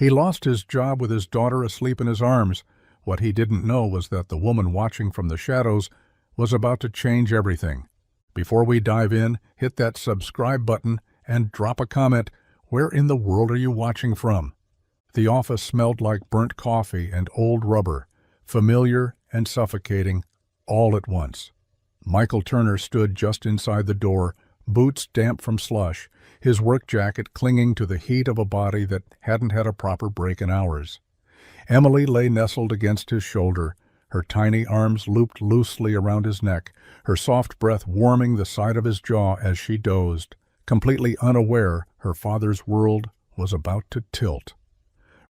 He lost his job with his daughter asleep in his arms. What he didn't know was that the woman watching from the shadows was about to change everything. Before we dive in, hit that subscribe button and drop a comment. Where in the world are you watching from? The office smelled like burnt coffee and old rubber, familiar and suffocating, all at once. Michael Turner stood just inside the door, boots damp from slush, his work jacket clinging to the heat of a body that hadn't had a proper break in hours. Emily lay nestled against his shoulder, her tiny arms looped loosely around his neck, her soft breath warming the side of his jaw as she dozed, completely unaware her father's world was about to tilt.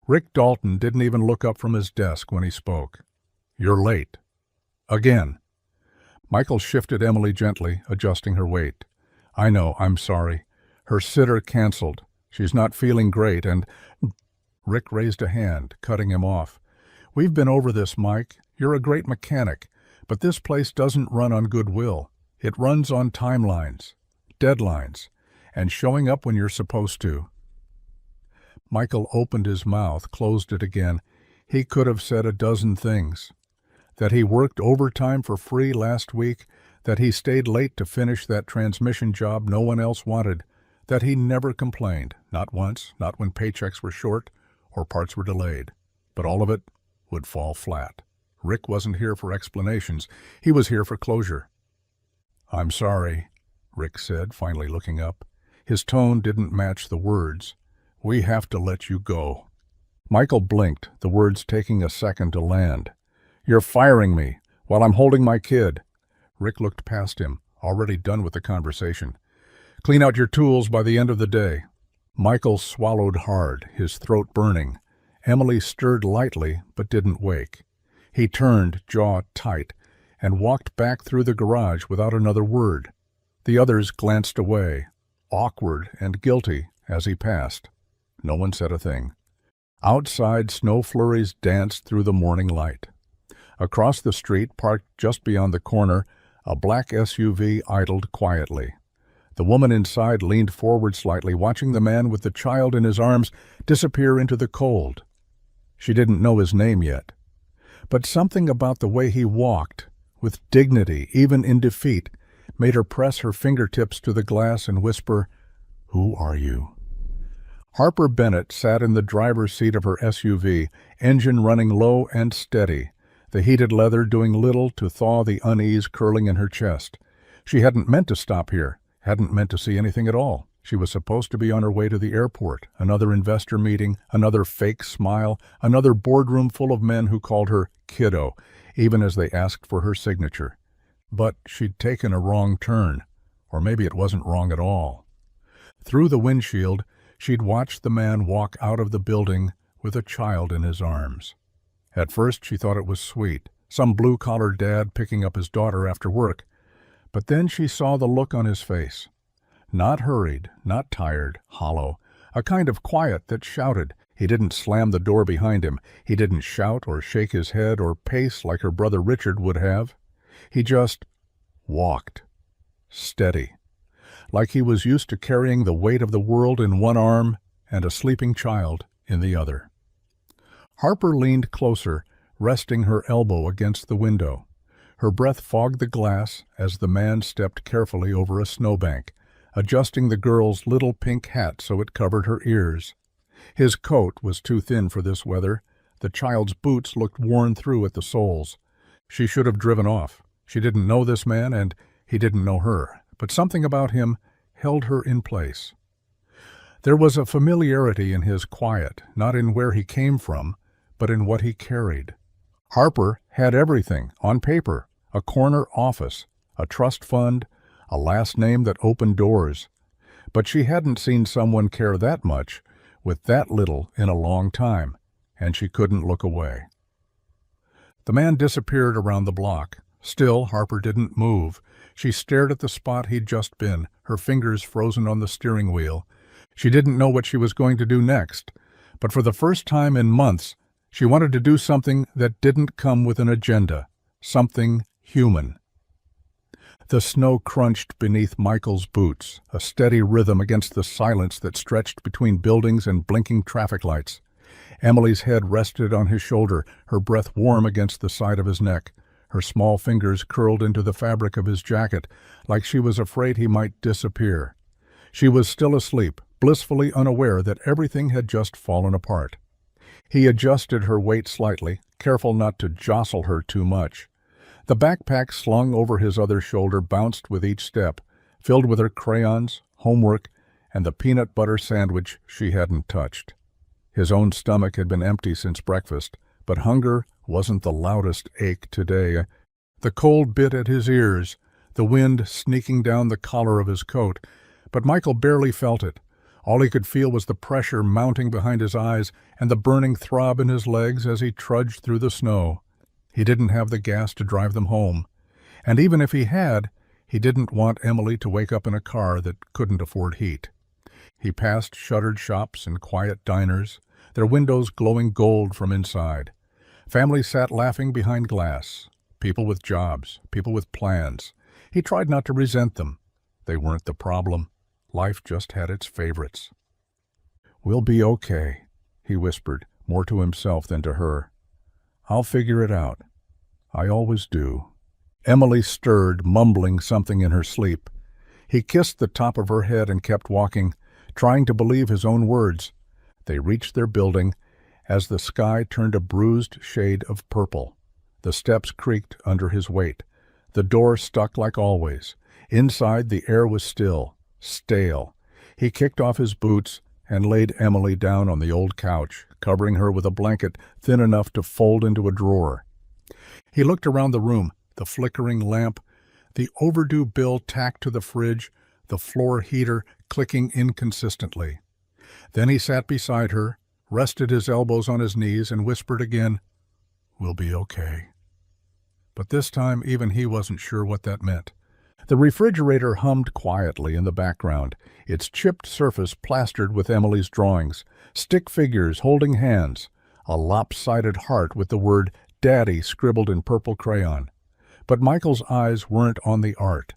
Rick Dalton didn't even look up from his desk when he spoke. "You're late." Again. Michael shifted Emily gently, adjusting her weight. "I know, I'm sorry. Her sitter canceled. She's not feeling great and—" Rick raised a hand, cutting him off. "We've been over this, Mike. You're a great mechanic, but this place doesn't run on goodwill. It runs on timelines, deadlines, and showing up when you're supposed to." Michael opened his mouth, closed it again. He could have said a dozen things. That he worked overtime for free last week, that he stayed late to finish that transmission job no one else wanted, that he never complained, not once, not when paychecks were short or parts were delayed. But all of it would fall flat. Rick wasn't here for explanations. He was here for closure. "I'm sorry," Rick said, finally looking up. His tone didn't match the words. "We have to let you go." Michael blinked, the words taking a second to land. "You're firing me while I'm holding my kid." Rick looked past him, already done with the conversation. "Clean out your tools by the end of the day." Michael swallowed hard, his throat burning. Emily stirred lightly, but didn't wake. He turned, jaw tight, and walked back through the garage without another word. The others glanced away, awkward and guilty, as he passed. No one said a thing. Outside, snow flurries danced through the morning light. Across the street, parked just beyond the corner, a black SUV idled quietly. The woman inside leaned forward slightly, watching the man with the child in his arms disappear into the cold. She didn't know his name yet. But something about the way he walked, with dignity, even in defeat, made her press her fingertips to the glass and whisper, "Who are you?" Harper Bennett sat in the driver's seat of her SUV, engine running low and steady, the heated leather doing little to thaw the unease curling in her chest. She hadn't meant to stop here, hadn't meant to see anything at all. She was supposed to be on her way to the airport, another investor meeting, another fake smile, another boardroom full of men who called her kiddo, even as they asked for her signature. But she'd taken a wrong turn, or maybe it wasn't wrong at all. Through the windshield, she'd watched the man walk out of the building with a child in his arms. At first she thought it was sweet, some blue-collar dad picking up his daughter after work. But then she saw the look on his face. Not hurried, not tired, hollow, a kind of quiet that shouted. He didn't slam the door behind him. He didn't shout or shake his head or pace like her brother Richard would have. He just walked, steady, like he was used to carrying the weight of the world in one arm and a sleeping child in the other. Harper leaned closer, resting her elbow against the window. Her breath fogged the glass as the man stepped carefully over a snowbank, adjusting the girl's little pink hat so it covered her ears. His coat was too thin for this weather. The child's boots looked worn through at the soles. She should have driven off. She didn't know this man, and he didn't know her, but something about him held her in place. There was a familiarity in his quiet, not in where he came from, but in what he carried. Harper had everything on paper: a corner office, a trust fund, a last name that opened doors. But she hadn't seen someone care that much, with that little, in a long time, and she couldn't look away. The man disappeared around the block. Still, Harper didn't move. She stared at the spot he'd just been, her fingers frozen on the steering wheel. She didn't know what she was going to do next, but for the first time in months, she wanted to do something that didn't come with an agenda, something human. The snow crunched beneath Michael's boots, a steady rhythm against the silence that stretched between buildings and blinking traffic lights. Emily's head rested on his shoulder, her breath warm against the side of his neck. Her small fingers curled into the fabric of his jacket, like she was afraid he might disappear. She was still asleep, blissfully unaware that everything had just fallen apart. He adjusted her weight slightly, careful not to jostle her too much. The backpack slung over his other shoulder bounced with each step, filled with her crayons, homework, and the peanut butter sandwich she hadn't touched. His own stomach had been empty since breakfast, but hunger wasn't the loudest ache today. The cold bit at his ears, the wind sneaking down the collar of his coat, but Michael barely felt it. All he could feel was the pressure mounting behind his eyes and the burning throb in his legs as he trudged through the snow. He didn't have the gas to drive them home, and even if he had, he didn't want Emily to wake up in a car that couldn't afford heat. He passed shuttered shops and quiet diners, their windows glowing gold from inside. Families sat laughing behind glass, people with jobs, people with plans. He tried not to resent them. They weren't the problem. Life just had its favorites. "We'll be okay," he whispered, more to himself than to her. "I'll figure it out. I always do." Emily stirred, mumbling something in her sleep. He kissed the top of her head and kept walking, trying to believe his own words. They reached their building as the sky turned a bruised shade of purple. The steps creaked under his weight. The door stuck like always. Inside, the air was still, stale. He kicked off his boots and laid Emily down on the old couch, covering her with a blanket thin enough to fold into a drawer. He looked around the room, the flickering lamp, the overdue bill tacked to the fridge, the floor heater clicking inconsistently. Then he sat beside her, rested his elbows on his knees, and whispered again, "We'll be okay." But this time even he wasn't sure what that meant. The refrigerator hummed quietly in the background, its chipped surface plastered with Emily's drawings, stick figures holding hands, a lopsided heart with the word "Daddy" scribbled in purple crayon. But Michael's eyes weren't on the art.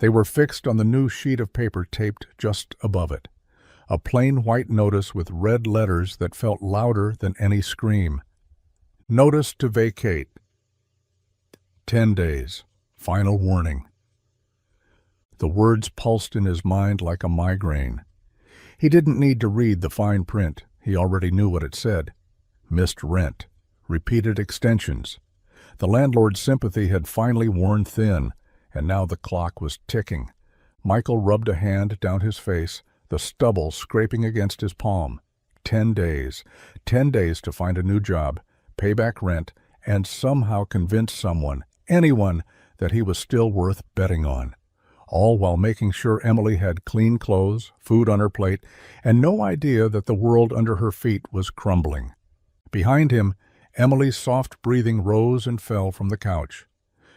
They were fixed on the new sheet of paper taped just above it. A plain white notice with red letters that felt louder than any scream. Notice to vacate. 10 days. Final warning. The words pulsed in his mind like a migraine. He didn't need to read the fine print. He already knew what it said. Missed rent. Repeated extensions. The landlord's sympathy had finally worn thin, and now the clock was ticking. Michael rubbed a hand down his face, the stubble scraping against his palm. 10 days. 10 days to find a new job, pay back rent, and somehow convince someone, anyone, that he was still worth betting on. All while making sure Emily had clean clothes, food on her plate, and no idea that the world under her feet was crumbling. Behind him, Emily's soft breathing rose and fell from the couch.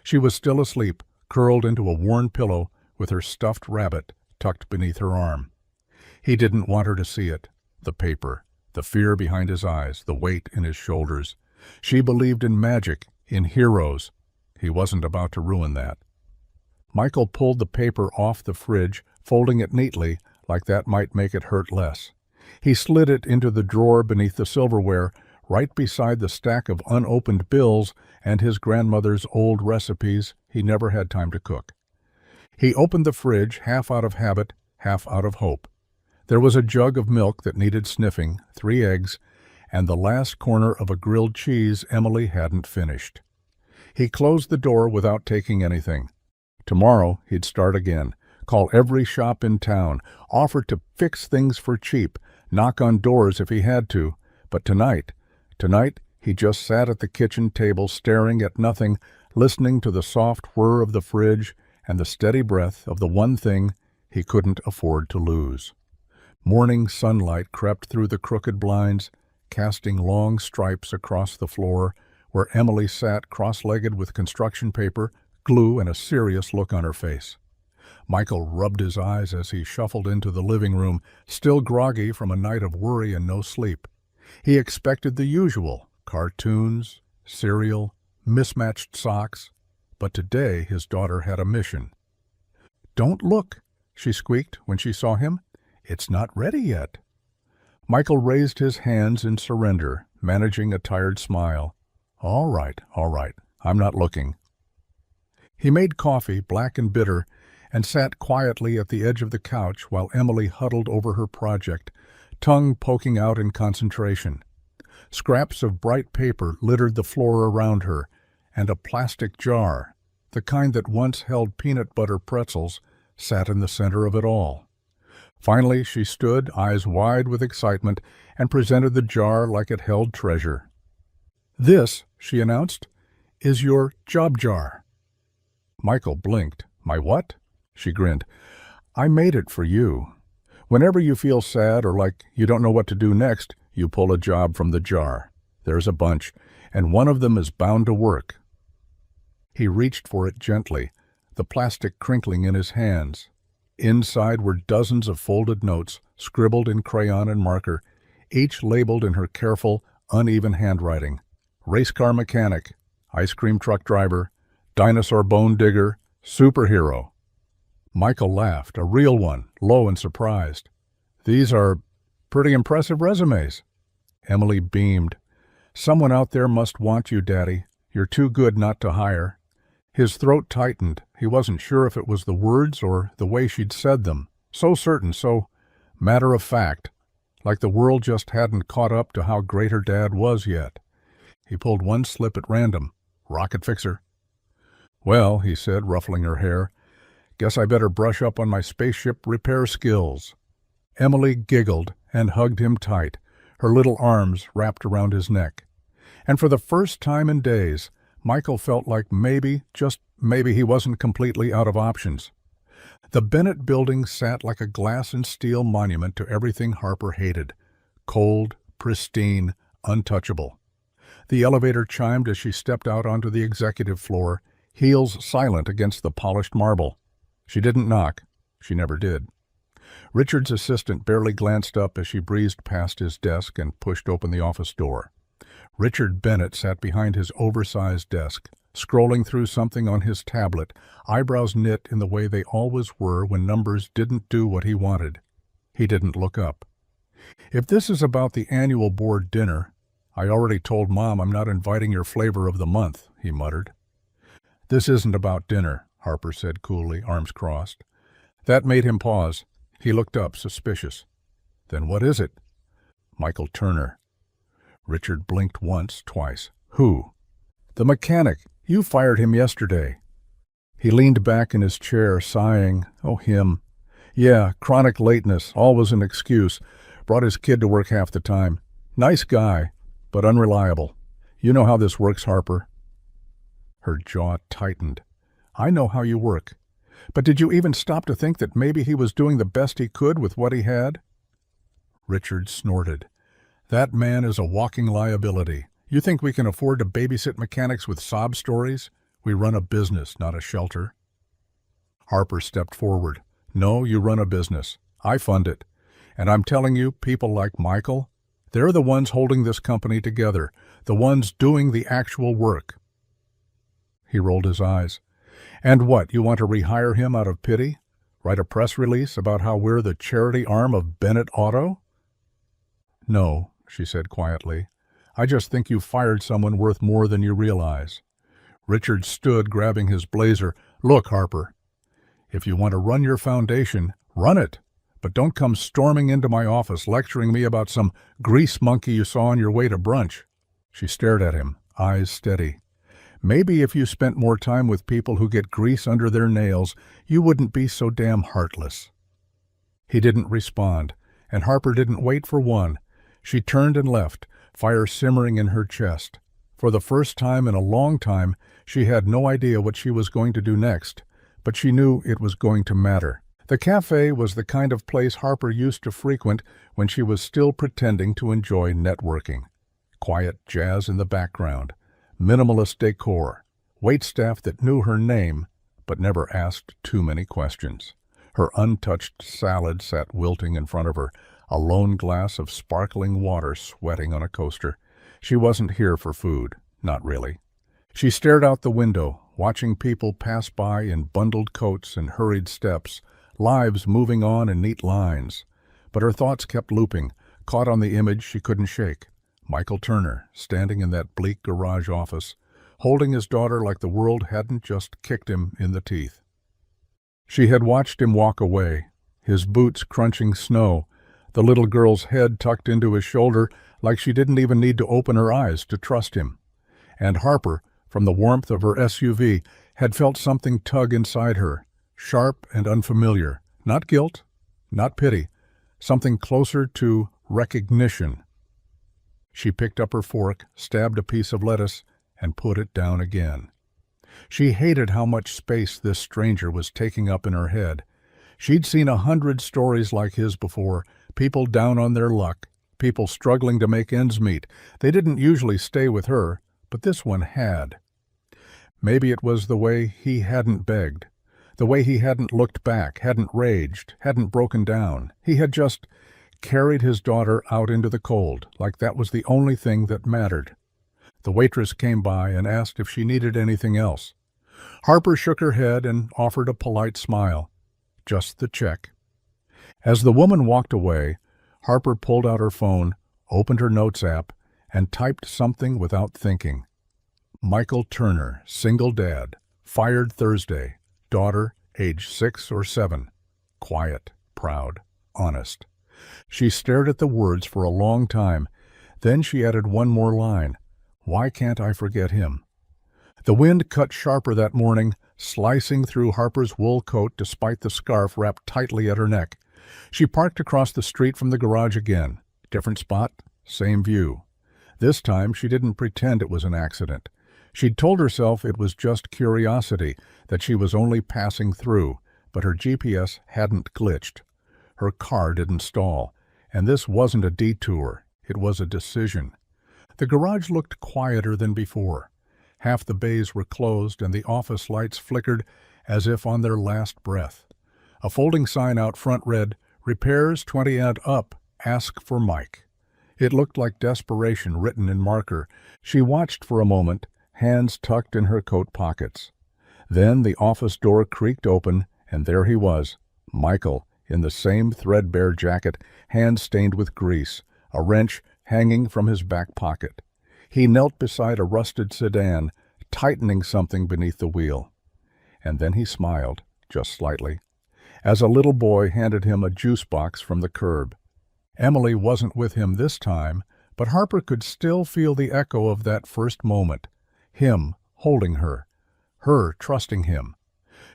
She was still asleep, curled into a worn pillow with her stuffed rabbit tucked beneath her arm. He didn't want her to see it. The paper, the fear behind his eyes, the weight in his shoulders. She believed in magic, in heroes. He wasn't about to ruin that. Michael pulled the paper off the fridge, folding it neatly, like that might make it hurt less. He slid it into the drawer beneath the silverware, right beside the stack of unopened bills and his grandmother's old recipes he never had time to cook. He opened the fridge, half out of habit, half out of hope. There was a jug of milk that needed sniffing, 3 eggs, and the last corner of a grilled cheese Emily hadn't finished. He closed the door without taking anything. Tomorrow he'd start again, call every shop in town, offer to fix things for cheap, knock on doors if he had to. But tonight he just sat at the kitchen table staring at nothing, listening to the soft whir of the fridge and the steady breath of the one thing he couldn't afford to lose. Morning sunlight crept through the crooked blinds, casting long stripes across the floor, where Emily sat cross-legged with construction paper, glue, and a serious look on her face. Michael rubbed his eyes as he shuffled into the living room, still groggy from a night of worry and no sleep. He expected the usual, cartoons, cereal, mismatched socks, but today his daughter had a mission. "Don't look," she squeaked when she saw him. "It's not ready yet." Michael raised his hands in surrender, managing a tired smile. All right, I'm not looking. He made coffee, black and bitter, and sat quietly at the edge of the couch while Emily huddled over her project, tongue poking out in concentration. Scraps of bright paper littered the floor around her, and a plastic jar, the kind that once held peanut butter pretzels, sat in the center of it all. Finally, she stood, eyes wide with excitement, and presented the jar like it held treasure. "This," she announced, "is your job jar." Michael blinked. "My what?" She grinned. "I made it for you. Whenever you feel sad or like you don't know what to do next, you pull a job from the jar. There's a bunch, and one of them is bound to work." He reached for it gently, the plastic crinkling in his hands. Inside were dozens of folded notes, scribbled in crayon and marker, each labeled in her careful, uneven handwriting. Race car mechanic, ice cream truck driver, dinosaur bone digger, superhero. Michael laughed, a real one, low and surprised. "These are pretty impressive resumes." Emily beamed. "Someone out there must want you, Daddy. You're too good not to hire." His throat tightened. He wasn't sure if it was the words or the way she'd said them. So certain, so matter of fact, like the world just hadn't caught up to how great her dad was yet. He pulled one slip at random. "Rocket fixer." "Well," he said, ruffling her hair, "guess I better brush up on my spaceship repair skills." Emily giggled and hugged him tight, her little arms wrapped around his neck. And for the first time in days, Michael felt like maybe, just maybe, he wasn't completely out of options. The Bennett building sat like a glass and steel monument to everything Harper hated. Cold, pristine, untouchable. The elevator chimed as she stepped out onto the executive floor, heels silent against the polished marble. She didn't knock. She never did. Richard's assistant barely glanced up as she breezed past his desk and pushed open the office door. Richard Bennett sat behind his oversized desk, scrolling through something on his tablet, eyebrows knit in the way they always were when numbers didn't do what he wanted. He didn't look up. "If this is about the annual board dinner, I already told Mom I'm not inviting your flavor of the month," he muttered. "This isn't about dinner," Harper said coolly, arms crossed. That made him pause. He looked up, suspicious. "Then what is it?" "Michael Turner." Richard blinked once, twice. "Who?" "The mechanic. You fired him yesterday." He leaned back in his chair, sighing. "Oh, him. Yeah, chronic lateness, always an excuse. Brought his kid to work half the time. Nice guy, but unreliable. You know how this works, Harper." Her jaw tightened. "I know how you work. But did you even stop to think that maybe he was doing the best he could with what he had?" Richard snorted. "That man is a walking liability. You think we can afford to babysit mechanics with sob stories? We run a business, not a shelter." Harper stepped forward. "No, you run a business. I fund it. And I'm telling you, people like Michael, they're the ones holding this company together, the ones doing the actual work." He rolled his eyes. "And what, you want to rehire him out of pity? Write a press release about how we're the charity arm of Bennett Auto?" "No," she said quietly. "I just think you fired someone worth more than you realize." Richard stood, grabbing his blazer. "Look, Harper, if you want to run your foundation, run it. But don't come storming into my office lecturing me about some grease monkey you saw on your way to brunch." She stared at him, eyes steady. "Maybe if you spent more time with people who get grease under their nails, you wouldn't be so damn heartless." He didn't respond, and Harper didn't wait for one. She turned and left, fire simmering in her chest. For the first time in a long time, she had no idea what she was going to do next, but she knew it was going to matter. The cafe was the kind of place Harper used to frequent when she was still pretending to enjoy networking. Quiet jazz in the background, minimalist decor, waitstaff that knew her name but never asked too many questions. Her untouched salad sat wilting in front of her, a lone glass of sparkling water sweating on a coaster. She wasn't here for food, not really. She stared out the window, watching people pass by in bundled coats and hurried steps, lives moving on in neat lines. But her thoughts kept looping, caught on the image she couldn't shake. Michael Turner, standing in that bleak garage office, holding his daughter like the world hadn't just kicked him in the teeth. She had watched him walk away, his boots crunching snow, the little girl's head tucked into his shoulder like she didn't even need to open her eyes to trust him. And Harper, from the warmth of her SUV, had felt something tug inside her, sharp and unfamiliar. Not guilt, not pity, something closer to recognition. She picked up her fork, stabbed a piece of lettuce, and put it down again. She hated how much space this stranger was taking up in her head. She'd seen 100 stories like his before, people down on their luck, people struggling to make ends meet. They didn't usually stay with her, but this one had. Maybe it was the way he hadn't begged, the way he hadn't looked back, hadn't raged, hadn't broken down. He had just carried his daughter out into the cold, like that was the only thing that mattered. The waitress came by and asked if she needed anything else. Harper shook her head and offered a polite smile. Just the check. As the woman walked away, Harper pulled out her phone, opened her notes app, and typed something without thinking. Michael Turner, single dad, fired Thursday, daughter, age 6 or 7. Quiet, proud, honest. She stared at the words for a long time. Then she added one more line. Why can't I forget him? The wind cut sharper that morning, slicing through Harper's wool coat despite the scarf wrapped tightly at her neck. She parked across the street from the garage again. Different spot, same view. This time she didn't pretend it was an accident. She'd told herself it was just curiosity, that she was only passing through, but her GPS hadn't glitched. Her car didn't stall, and this wasn't a detour, it was a decision. The garage looked quieter than before. Half the bays were closed and the office lights flickered as if on their last breath. A folding sign out front read, "Repairs 20 and up, ask for Mike." It looked like desperation written in marker. She watched for a moment, hands tucked in her coat pockets. Then the office door creaked open, and there he was, Michael, in the same threadbare jacket, hands stained with grease, a wrench hanging from his back pocket. He knelt beside a rusted sedan, tightening something beneath the wheel. And then he smiled, just slightly, as a little boy handed him a juice box from the curb. Emily wasn't with him this time, but Harper could still feel the echo of that first moment. Him holding her trusting him.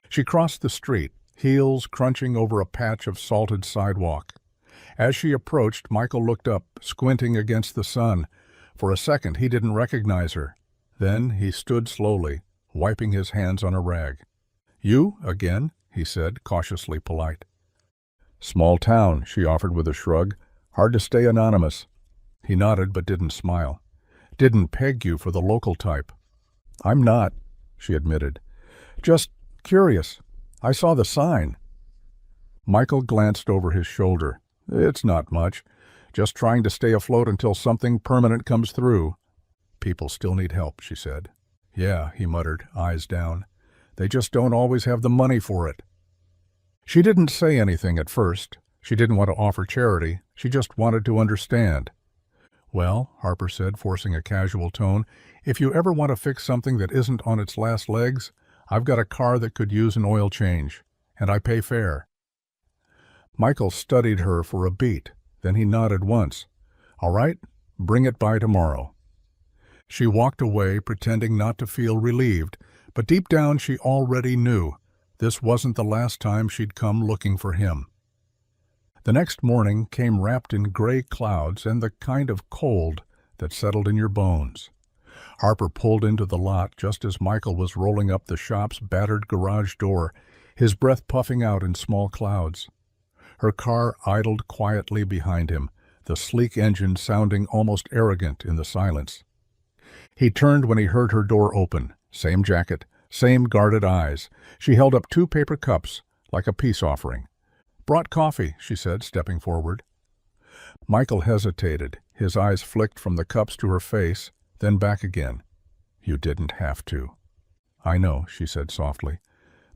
She crossed the street, heels crunching over a patch of salted sidewalk. As she approached, Michael looked up, squinting against the sun. For a second he didn't recognize her. Then he stood slowly, wiping his hands on a rag. "You, again?" he said, cautiously polite. "Small town," she offered with a shrug. "Hard to stay anonymous." He nodded but didn't smile. "Didn't peg you for the local type." "I'm not," she admitted. "Just curious. I saw the sign." Michael glanced over his shoulder. "It's not much. Just trying to stay afloat until something permanent comes through." "People still need help," she said. "Yeah," he muttered, eyes down. "They just don't always have the money for it." She didn't say anything at first. She didn't want to offer charity. She just wanted to understand. "Well," Harper said, forcing a casual tone, "if you ever want to fix something that isn't on its last legs, I've got a car that could use an oil change, and I pay fair." Michael studied her for a beat. Then he nodded once. "All right, bring it by tomorrow." She walked away, pretending not to feel relieved, but deep down she already knew this wasn't the last time she'd come looking for him. The next morning came wrapped in gray clouds and the kind of cold that settled in your bones. Harper pulled into the lot just as Michael was rolling up the shop's battered garage door, his breath puffing out in small clouds. Her car idled quietly behind him, the sleek engine sounding almost arrogant in the silence. He turned when he heard her door open. Same jacket, same guarded eyes. She held up 2 paper cups, like a peace offering. "Brought coffee," she said, stepping forward. Michael hesitated. His eyes flicked from the cups to her face, then back again. "You didn't have to." "I know," she said softly,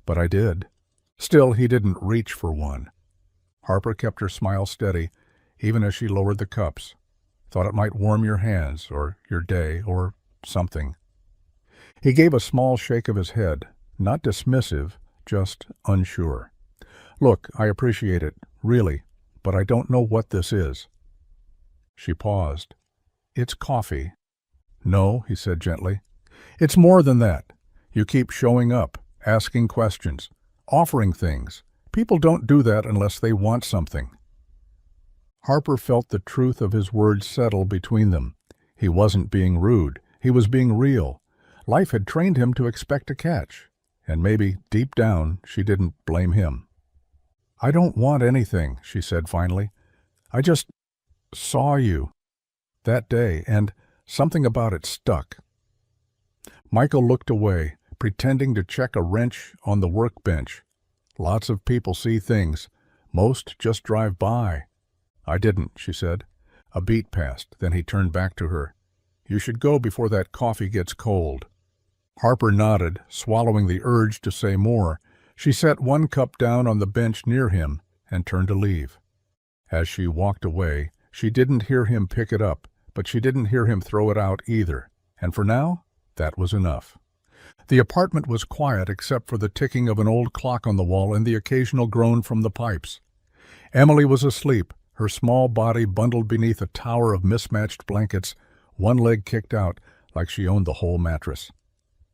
"but I did." Still, he didn't reach for one. Harper kept her smile steady. even as she lowered the cups. Thought it might warm your hands, or your day, or something. He gave a small shake of his head, not dismissive, just unsure. Look, I appreciate it, really, but I don't know what this is. She paused. It's coffee. No, he said gently. It's more than that. You keep showing up, asking questions, offering things. People don't do that unless they want something. Harper felt the truth of his words settle between them. He wasn't being rude. He was being real. Life had trained him to expect a catch, and maybe, deep down, she didn't blame him. I don't want anything, she said finally. I just saw you that day, and something about it stuck. Michael looked away, pretending to check a wrench on the workbench. Lots of people see things. Most just drive by. I didn't, she said. A beat passed, then he turned back to her. You should go before that coffee gets cold. Harper nodded, swallowing the urge to say more. She set one cup down on the bench near him and turned to leave. As she walked away, she didn't hear him pick it up, but she didn't hear him throw it out either. And for now, that was enough. The apartment was quiet except for the ticking of an old clock on the wall and the occasional groan from the pipes. Emily was asleep, her small body bundled beneath a tower of mismatched blankets, one leg kicked out like she owned the whole mattress.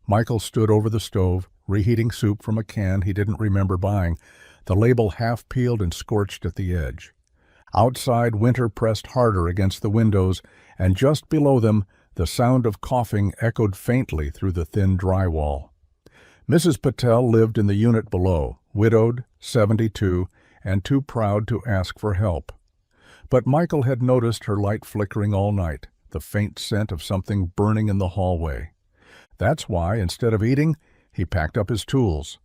Michael stood over the stove, reheating soup from a can he didn't remember buying, the label half peeled and scorched at the edge. Outside, winter pressed harder against the windows, and just below them, the sound of coughing echoed faintly through the thin drywall. Mrs. Patel lived in the unit below, widowed, 72, and too proud to ask for help. But Michael had noticed her light flickering all night, the faint scent of something burning in the hallway. That's why, instead of eating, he packed up his tools.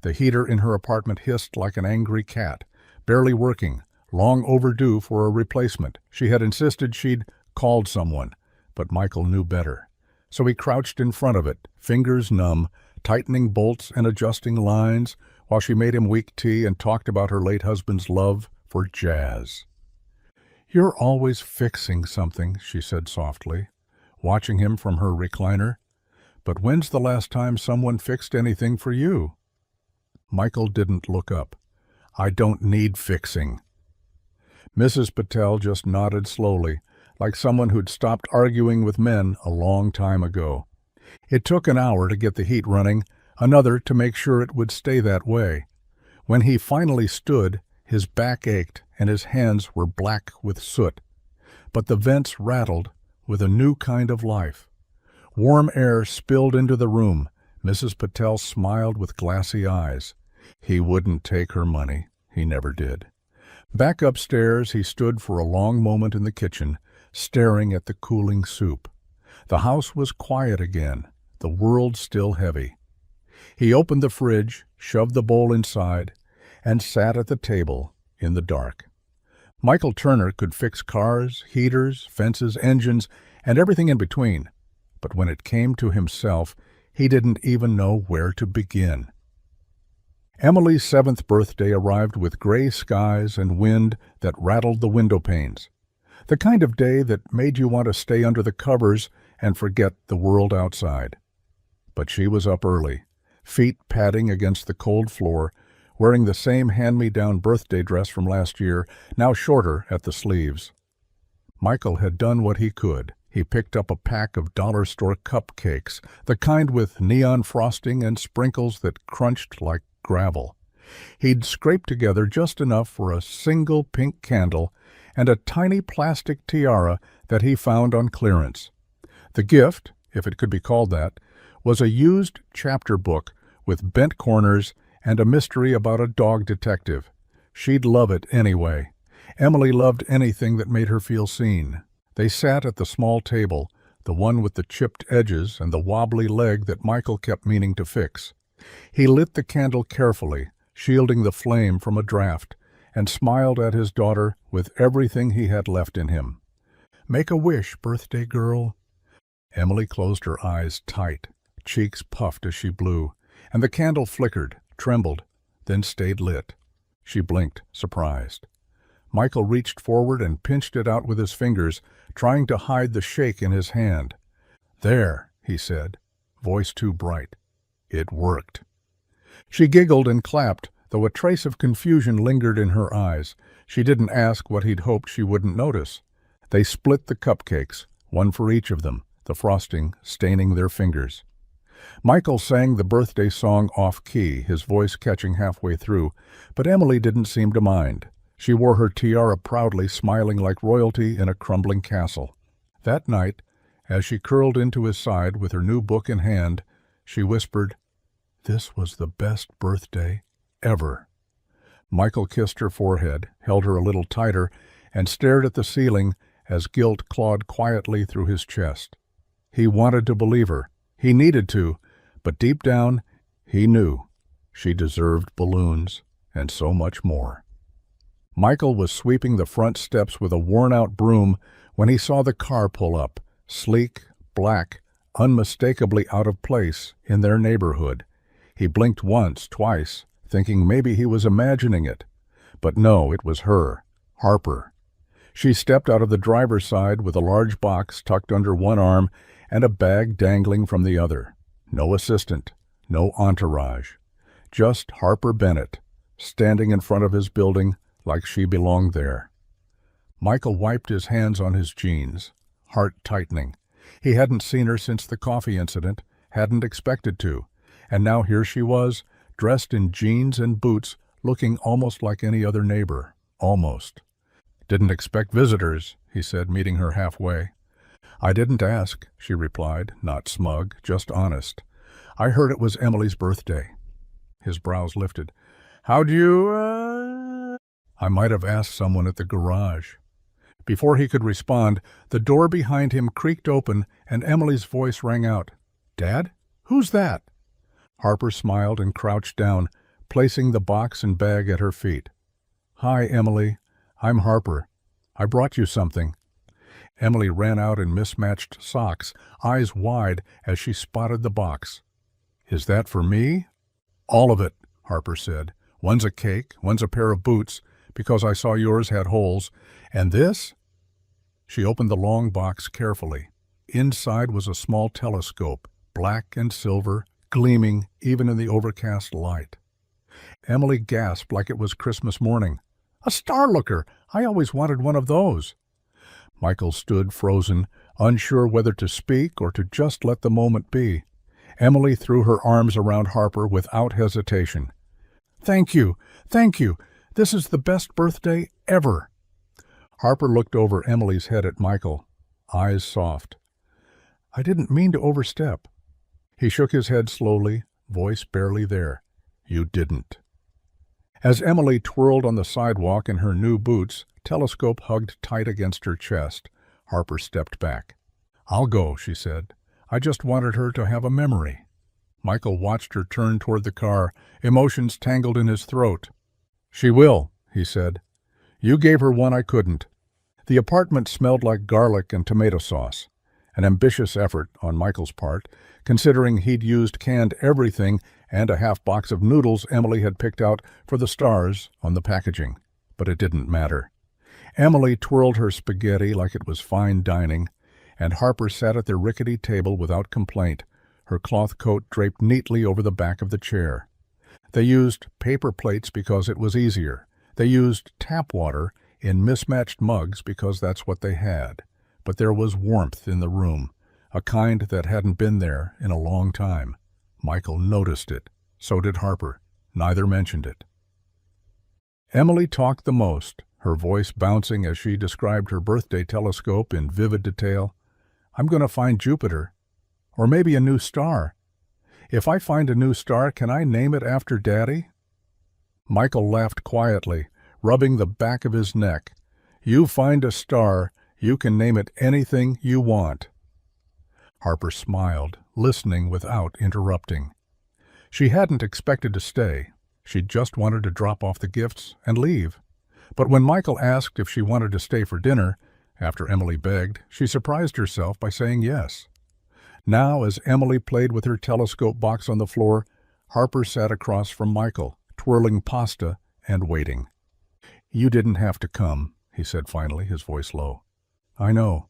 The heater in her apartment hissed like an angry cat, barely working, long overdue for a replacement. She had insisted she'd called someone, but Michael knew better. So he crouched in front of it, fingers numb, tightening bolts and adjusting lines, while she made him weak tea and talked about her late husband's love for jazz. You're always fixing something, she said softly, watching him from her recliner. But when's the last time someone fixed anything for you? Michael didn't look up. I don't need fixing. Mrs. Patel just nodded slowly, like someone who'd stopped arguing with men a long time ago. It took an hour to get the heat running, another to make sure it would stay that way. When he finally stood, his back ached and his hands were black with soot. But the vents rattled with a new kind of life. Warm air spilled into the room. Mrs. Patel smiled with glassy eyes. He wouldn't take her money. He never did. Back upstairs, he stood for a long moment in the kitchen, staring at the cooling soup. The house was quiet again, the world still heavy. He opened the fridge, shoved the bowl inside, and sat at the table in the dark. Michael Turner could fix cars, heaters, fences, engines, and everything in between. But when it came to himself, he didn't even know where to begin. Emily's 7th birthday arrived with gray skies and wind that rattled the window panes. The kind of day that made you want to stay under the covers and forget the world outside. But she was up early, feet padding against the cold floor, wearing the same hand-me-down birthday dress from last year, now shorter at the sleeves. Michael had done what he could. He picked up a pack of dollar store cupcakes, the kind with neon frosting and sprinkles that crunched like gravel. He'd scraped together just enough for a single pink candle and a tiny plastic tiara that he found on clearance. The gift, if it could be called that, was a used chapter book with bent corners and a mystery about a dog detective. She'd love it anyway. Emily loved anything that made her feel seen. They sat at the small table, the one with the chipped edges and the wobbly leg that Michael kept meaning to fix. He lit the candle carefully, shielding the flame from a draft, and smiled at his daughter with everything he had left in him. "Make a wish, birthday girl." Emily closed her eyes tight, cheeks puffed as she blew, and the candle flickered, trembled, then stayed lit. She blinked, surprised. Michael reached forward and pinched it out with his fingers, trying to hide the shake in his hand. "There," he said, voice too bright. "It worked." She giggled and clapped, though a trace of confusion lingered in her eyes. She didn't ask what he'd hoped she wouldn't notice. They split the cupcakes, one for each of them, the frosting staining their fingers. Michael sang the birthday song off-key, his voice catching halfway through, but Emily didn't seem to mind. She wore her tiara proudly, smiling like royalty in a crumbling castle. That night, as she curled into his side with her new book in hand, she whispered, "This was the best birthday ever." Michael kissed her forehead, held her a little tighter, and stared at the ceiling as guilt clawed quietly through his chest. He wanted to believe her. He needed to, but deep down, he knew she deserved balloons and so much more. Michael was sweeping the front steps with a worn-out broom when he saw the car pull up, sleek, black, unmistakably out of place in their neighborhood. He blinked once, twice, thinking maybe he was imagining it. But no, it was her, Harper. She stepped out of the driver's side with a large box tucked under one arm and a bag dangling from the other. No assistant, no entourage. Just Harper Bennett, standing in front of his building like she belonged there. Michael wiped his hands on his jeans, heart tightening. He hadn't seen her since the coffee incident, hadn't expected to, and now here she was, dressed in jeans and boots, looking almost like any other neighbor. Almost. "Didn't expect visitors," he said, meeting her halfway. "I didn't ask," she replied, not smug, just honest. "I heard it was Emily's birthday." His brows lifted. "How'd you, I might have asked someone at the garage." Before he could respond, the door behind him creaked open and Emily's voice rang out. "Dad? Who's that?" Harper smiled and crouched down, placing the box and bag at her feet. "Hi, Emily. I'm Harper. I brought you something." Emily ran out in mismatched socks, eyes wide as she spotted the box. "Is that for me?" "All of it," Harper said. "One's a cake, one's a pair of boots, because I saw yours had holes. And this?" She opened the long box carefully. Inside was a small telescope, black and silver, gleaming even in the overcast light. Emily gasped like it was Christmas morning. "A star-looker! I always wanted one of those." Michael stood frozen, unsure whether to speak or to just let the moment be. Emily threw her arms around Harper without hesitation. "Thank you! Thank you! This is the best birthday ever!" Harper looked over Emily's head at Michael, eyes soft. "I didn't mean to overstep." He shook his head slowly, voice barely there. "You didn't." As Emily twirled on the sidewalk in her new boots, telescope hugged tight against her chest, Harper stepped back. "I'll go," she said. "I just wanted her to have a memory." Michael watched her turn toward the car, emotions tangled in his throat. "She will," he said. "You gave her one I couldn't." The apartment smelled like garlic and tomato sauce, an ambitious effort on Michael's part, considering he'd used canned everything and a half box of noodles Emily had picked out for the stars on the packaging. But it didn't matter. Emily twirled her spaghetti like it was fine dining, and Harper sat at their rickety table without complaint, her cloth coat draped neatly over the back of the chair. They used paper plates because it was easier. They used tap water in mismatched mugs because that's what they had. But there was warmth in the room, a kind that hadn't been there in a long time. Michael noticed it. So did Harper. Neither mentioned it. Emily talked the most, her voice bouncing as she described her birthday telescope in vivid detail. "I'm going to find Jupiter. Or maybe a new star. If I find a new star, can I name it after Daddy?" Michael laughed quietly, rubbing the back of his neck. "You find a star, you can name it anything you want." Harper smiled, listening without interrupting. She hadn't expected to stay. She'd just wanted to drop off the gifts and leave. But when Michael asked if she wanted to stay for dinner, after Emily begged, she surprised herself by saying yes. Now, as Emily played with her telescope box on the floor, Harper sat across from Michael, twirling pasta and waiting. "You didn't have to come," he said finally, his voice low. "I know.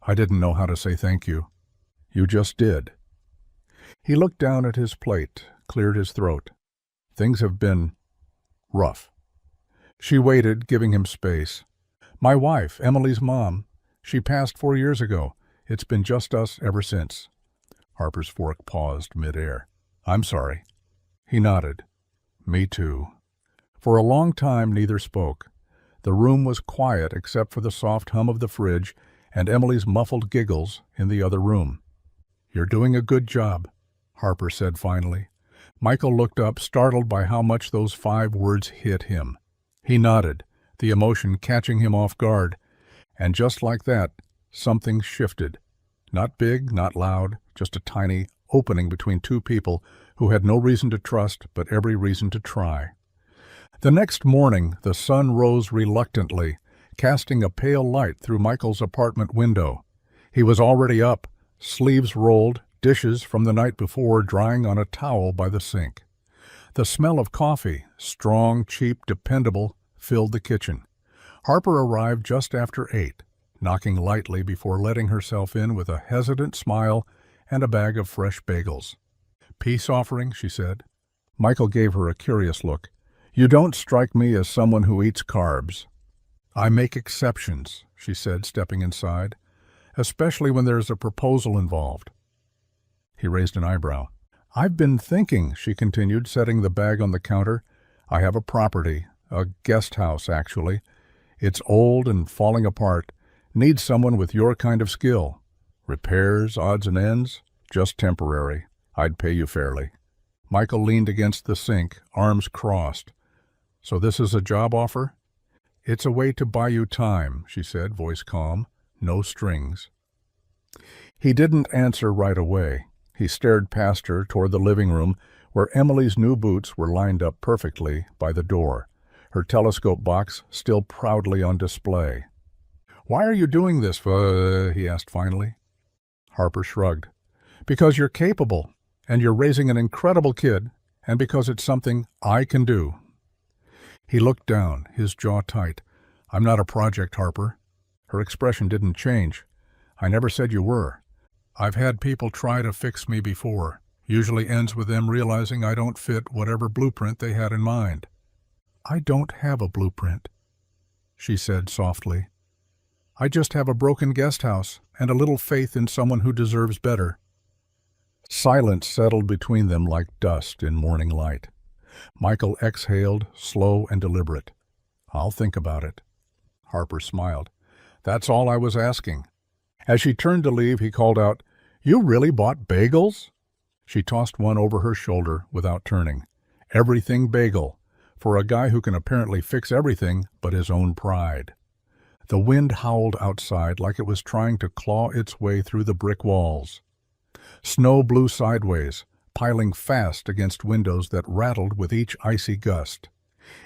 I didn't know how to say thank you. You just did." He looked down at his plate, cleared his throat. "Things have been rough." She waited, giving him space. "My wife, Emily's mom, she passed 4 years ago. It's been just us ever since." Harper's fork paused midair. "I'm sorry." He nodded. "Me too." For a long time neither spoke. The room was quiet except for the soft hum of the fridge and Emily's muffled giggles in the other room. "You're doing a good job," Harper said finally. Michael looked up, startled by how much those 5 words hit him. He nodded, the emotion catching him off guard, and just like that, something shifted. Not big, not loud, just a tiny opening between 2 people who had no reason to trust but every reason to try. The next morning, the sun rose reluctantly, casting a pale light through Michael's apartment window. He was already up, sleeves rolled, dishes from the night before drying on a towel by the sink. The smell of coffee, strong, cheap, dependable, filled the kitchen. Harper arrived just after 8, knocking lightly before letting herself in with a hesitant smile and a bag of fresh bagels. "Peace offering," she said. Michael gave her a curious look. "You don't strike me as someone who eats carbs." "I make exceptions," she said, stepping inside, "especially when there's a proposal involved." He raised an eyebrow. "I've been thinking," she continued, setting the bag on the counter. "I have a property, a guest house, actually. It's old and falling apart. Needs someone with your kind of skill. Repairs, odds and ends, just temporary. I'd pay you fairly." Michael leaned against the sink, arms crossed. "So this is a job offer?" "It's a way to buy you time," she said, voice calm. "No strings." He didn't answer right away. He stared past her toward the living room, where Emily's new boots were lined up perfectly by the door, her telescope box still proudly on display. "Why are you doing this, he asked finally. Harper shrugged. "Because you're capable, and you're raising an incredible kid, and because it's something I can do." He looked down, his jaw tight. "I'm not a project, Harper." Her expression didn't change. "I never said you were. I've had people try to fix me before. Usually ends with them realizing I don't fit whatever blueprint they had in mind." "I don't have a blueprint," she said softly. "I just have a broken guest house and a little faith in someone who deserves better." Silence settled between them like dust in morning light. Michael exhaled, slow and deliberate. "I'll think about it." Harper smiled. "That's all I was asking." As she turned to leave, he called out, "You really bought bagels?" She tossed one over her shoulder without turning. Everything bagel, for a guy who can apparently fix everything but his own pride. The wind howled outside like it was trying to claw its way through the brick walls. Snow blew sideways, piling fast against windows that rattled with each icy gust.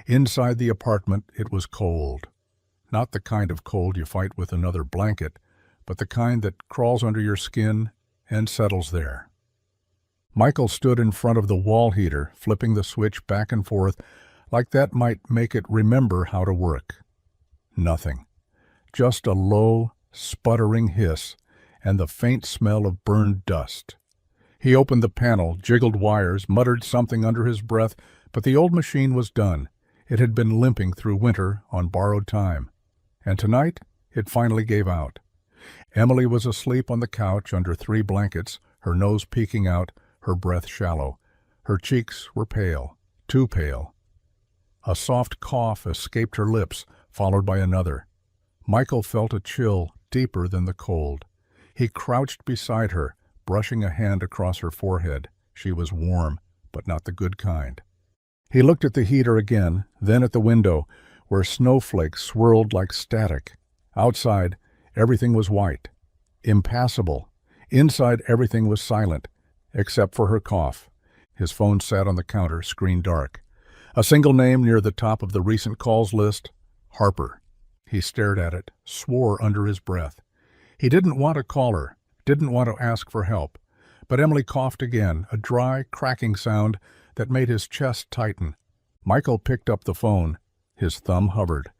Inside the apartment it was cold. Not the kind of cold you fight with another blanket, but the kind that crawls under your skin and settles there. Michael stood in front of the wall heater, flipping the switch back and forth, like that might make it remember how to work. Nothing. Just a low, sputtering hiss and the faint smell of burned dust. He opened the panel, jiggled wires, muttered something under his breath, but the old machine was done. It had been limping through winter on borrowed time. And tonight, it finally gave out. Emily was asleep on the couch under 3 blankets, her nose peeking out, her breath shallow. Her cheeks were pale, too pale. A soft cough escaped her lips, followed by another. Michael felt a chill deeper than the cold. He crouched beside her, brushing a hand across her forehead. She was warm, but not the good kind. He looked at the heater again, then at the window, where snowflakes swirled like static. Outside, everything was white, impassable. Inside, everything was silent, except for her cough. His phone sat on the counter, screen dark. A single name near the top of the recent calls list, Harper. He stared at it, swore under his breath. He didn't want to call her, didn't want to ask for help. But Emily coughed again, a dry, cracking sound that made his chest tighten. Michael picked up the phone. His thumb hovered.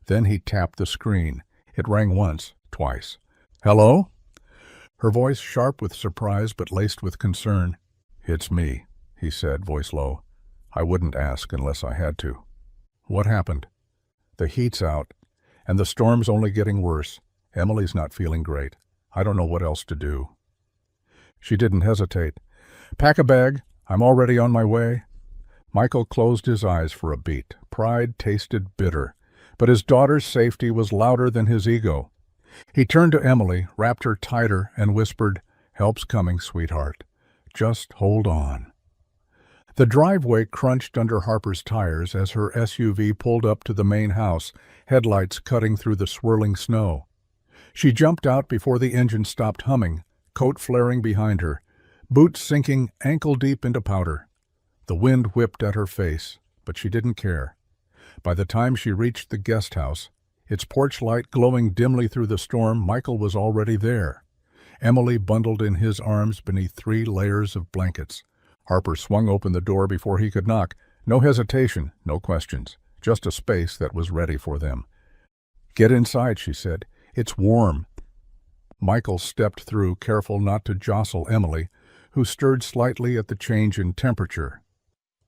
Then he tapped the screen. It rang once, twice. "Hello?" Her voice sharp with surprise but laced with concern. "It's me," he said, voice low. "I wouldn't ask unless I had to." "What happened?" "The heat's out, and the storm's only getting worse. Emily's not feeling great. I don't know what else to do." She didn't hesitate. "Pack a bag. I'm already on my way." Michael closed his eyes for a beat. Pride tasted bitter, but his daughter's safety was louder than his ego. He turned to Emily, wrapped her tighter, and whispered, "Help's coming, sweetheart. Just hold on." The driveway crunched under Harper's tires as her SUV pulled up to the main house, headlights cutting through the swirling snow. She jumped out before the engine stopped humming, coat flaring behind her, boots sinking ankle-deep into powder. The wind whipped at her face, but she didn't care. By the time she reached the guest house, its porch light glowing dimly through the storm, Michael was already there. Emily bundled in his arms beneath 3 layers of blankets. Harper swung open the door before he could knock. No hesitation, no questions, just a space that was ready for them. "Get inside," she said. "It's warm." Michael stepped through, careful not to jostle Emily, who stirred slightly at the change in temperature.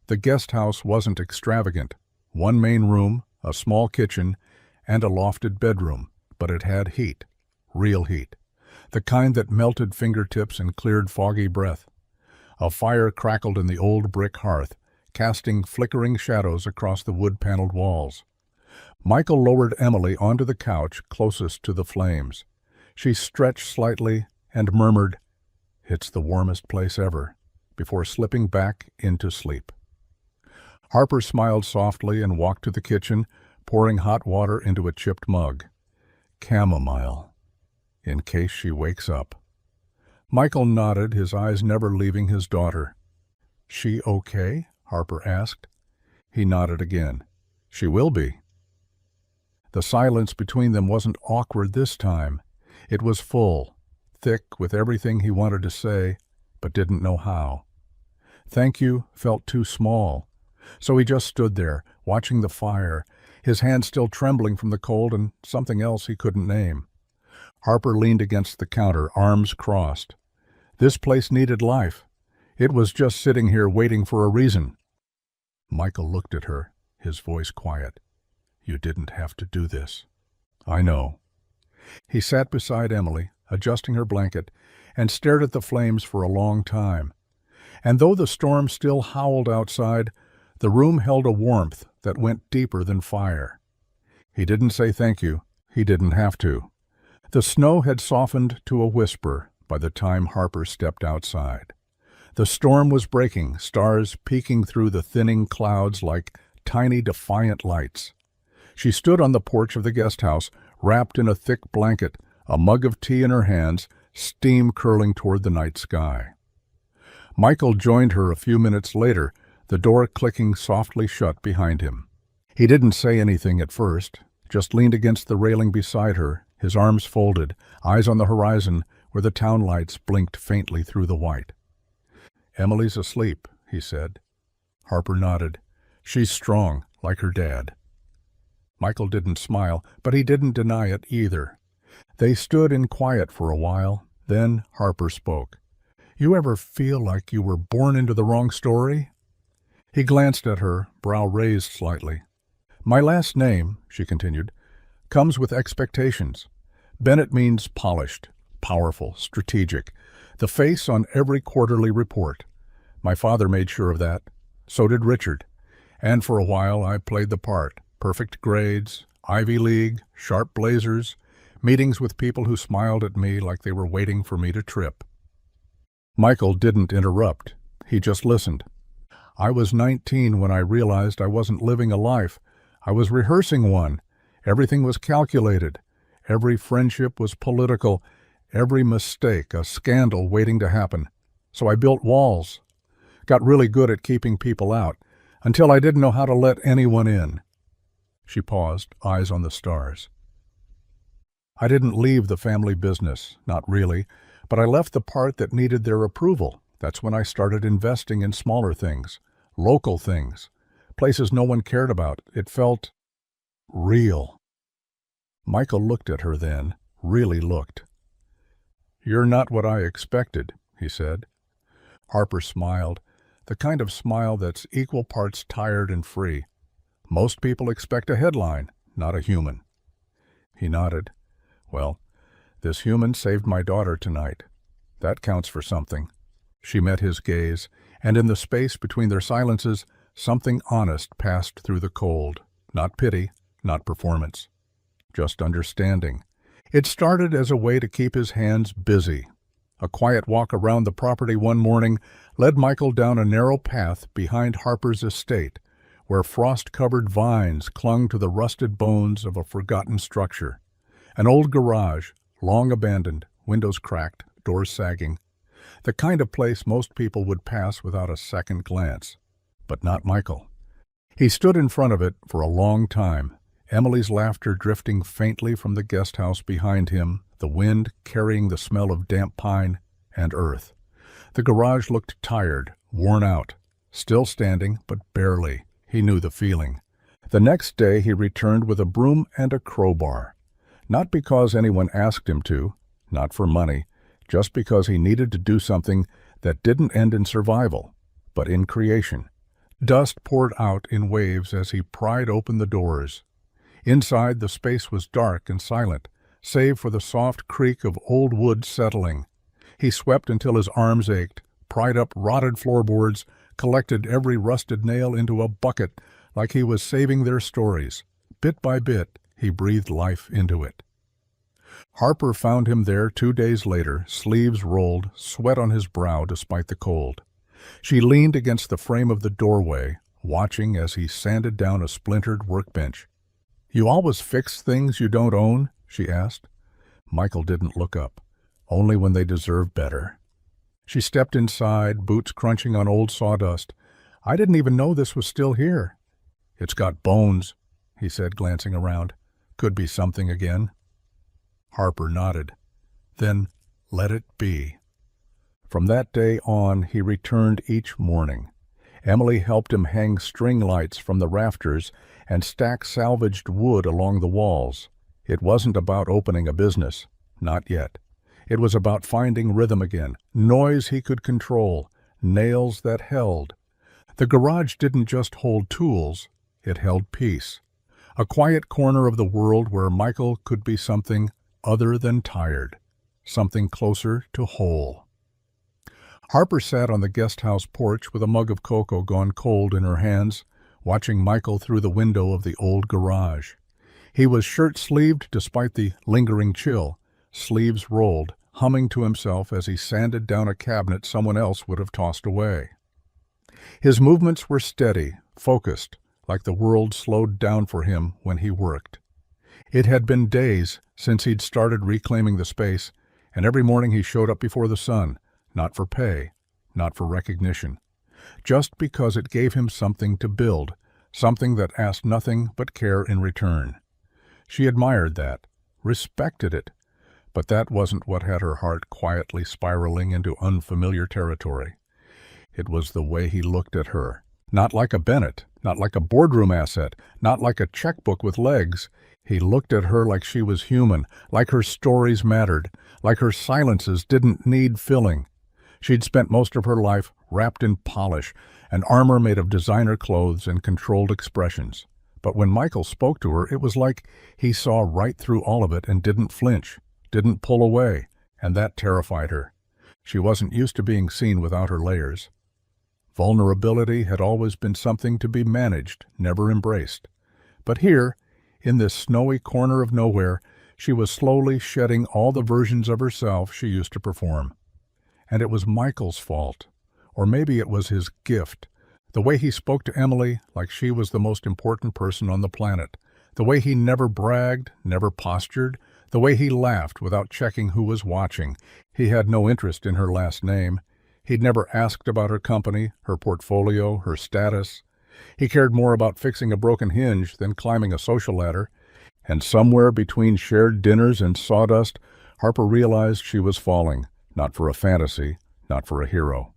The guest house wasn't extravagant. 1 main room, a small kitchen, and a lofted bedroom, but it had heat, real heat, the kind that melted fingertips and cleared foggy breath. A fire crackled in the old brick hearth, casting flickering shadows across the wood-paneled walls. Michael lowered Emily onto the couch closest to the flames. She stretched slightly and murmured, "It's the warmest place ever," before slipping back into sleep. Harper smiled softly and walked to the kitchen, pouring hot water into a chipped mug. "Chamomile, in case she wakes up." Michael nodded, his eyes never leaving his daughter. "She okay?" Harper asked. He nodded again. "She will be." The silence between them wasn't awkward this time. It was full, thick with everything he wanted to say, but didn't know how. "Thank you" felt too small. So he just stood there, watching the fire, his hands still trembling from the cold and something else he couldn't name. Harper leaned against the counter, arms crossed. This place needed life. It was just sitting here waiting for a reason. Michael looked at her, his voice quiet. "You didn't have to do this." "I know." He sat beside Emily, adjusting her blanket, and stared at the flames for a long time. And though the storm still howled outside, the room held a warmth that went deeper than fire. He didn't say thank you. He didn't have to. The snow had softened to a whisper by the time Harper stepped outside. The storm was breaking, stars peeking through the thinning clouds like tiny defiant lights. She stood on the porch of the guest house, wrapped in a thick blanket, a mug of tea in her hands, steam curling toward the night sky. Michael joined her a few minutes later, the door clicking softly shut behind him. He didn't say anything at first, just leaned against the railing beside her, his arms folded, eyes on the horizon where the town lights blinked faintly through the white. "Emily's asleep," he said. Harper nodded. "She's strong, like her dad." Michael didn't smile, but he didn't deny it either. They stood in quiet for a while, then Harper spoke. "You ever feel like you were born into the wrong story?" He glanced at her, brow raised slightly. "My last name," she continued, "comes with expectations. Bennett means polished, powerful, strategic, the face on every quarterly report. My father made sure of that. So did Richard. And for a while I played the part. Perfect grades, Ivy League, sharp blazers, meetings with people who smiled at me like they were waiting for me to trip." Michael didn't interrupt. He just listened. "I was 19 when I realized I wasn't living a life. I was rehearsing one. Everything was calculated. Every friendship was political. Every mistake a scandal waiting to happen. So I built walls. Got really good at keeping people out, until I didn't know how to let anyone in." She paused, eyes on the stars. "I didn't leave the family business, not really, but I left the part that needed their approval. That's when I started investing in smaller things, local things, places no one cared about. It felt Real. Michael looked at her then, really looked. "You're not what I expected," he said. Harper smiled, the kind of smile that's equal parts tired and free. Most people expect a headline, not a human. He nodded. "Well, this human saved my daughter tonight. That counts for something." She met his gaze, and in the space between their silences, something honest passed through the cold. Not pity, not performance. Just understanding. It started as a way to keep his hands busy. A quiet walk around the property one morning led Michael down a narrow path behind Harper's estate, where frost-covered vines clung to the rusted bones of a forgotten structure. An old garage, long abandoned, windows cracked, doors sagging. The kind of place most people would pass without a second glance. But not Michael. He stood in front of it for a long time, Emily's laughter drifting faintly from the guest house behind him, the wind carrying the smell of damp pine and earth. The garage looked tired, worn out, still standing, but barely. He knew the feeling. The next day he returned with a broom and a crowbar. Not because anyone asked him to, not for money, just because he needed to do something that didn't end in survival, but in creation. Dust poured out in waves as he pried open the doors. Inside, the space was dark and silent, save for the soft creak of old wood settling. He swept until his arms ached, pried up rotted floorboards, collected every rusted nail into a bucket like he was saving their stories. Bit by bit, he breathed life into it. Harper found him there 2 days later, sleeves rolled, sweat on his brow despite the cold. She leaned against the frame of the doorway, watching as he sanded down a splintered workbench. "You always fix things you don't own?" she asked. Michael didn't look up, only when they deserved better. She stepped inside, boots crunching on old sawdust. "I didn't even know this was still here." "It's got bones," he said, glancing around. "Could be something again." Harper nodded. "Then let it be." From that day on, he returned each morning. Emily helped him hang string lights from the rafters and stack salvaged wood along the walls. It wasn't about opening a business. Not yet. It was about finding rhythm again, noise he could control, nails that held. The garage didn't just hold tools, it held peace. A quiet corner of the world where Michael could be something other than tired, something closer to whole. Harper sat on the guest house porch with a mug of cocoa gone cold in her hands, watching Michael through the window of the old garage. He was shirt-sleeved despite the lingering chill, sleeves rolled, humming to himself as he sanded down a cabinet someone else would have tossed away. His movements were steady, focused, like the world slowed down for him when he worked. It had been days since he'd started reclaiming the space, and every morning he showed up before the sun, not for pay, not for recognition, just because it gave him something to build, something that asked nothing but care in return. She admired that, respected it, but that wasn't what had her heart quietly spiraling into unfamiliar territory. It was the way he looked at her, not like a Bennett, not like a boardroom asset, not like a checkbook with legs. He looked at her like she was human, like her stories mattered, like her silences didn't need filling. She'd spent most of her life wrapped in polish, an armor made of designer clothes and controlled expressions. But when Michael spoke to her, it was like he saw right through all of it and didn't flinch, didn't pull away, and that terrified her. She wasn't used to being seen without her layers. Vulnerability had always been something to be managed, never embraced. But here, in this snowy corner of nowhere, she was slowly shedding all the versions of herself she used to perform. And it was Michael's fault, or maybe it was his gift, the way he spoke to Emily like she was the most important person on the planet, the way he never bragged, never postured, the way he laughed without checking who was watching. He had no interest in her last name. He'd never asked about her company, her portfolio, her status. He cared more about fixing a broken hinge than climbing a social ladder. And somewhere between shared dinners and sawdust, Harper realized she was falling, not for a fantasy, not for a hero,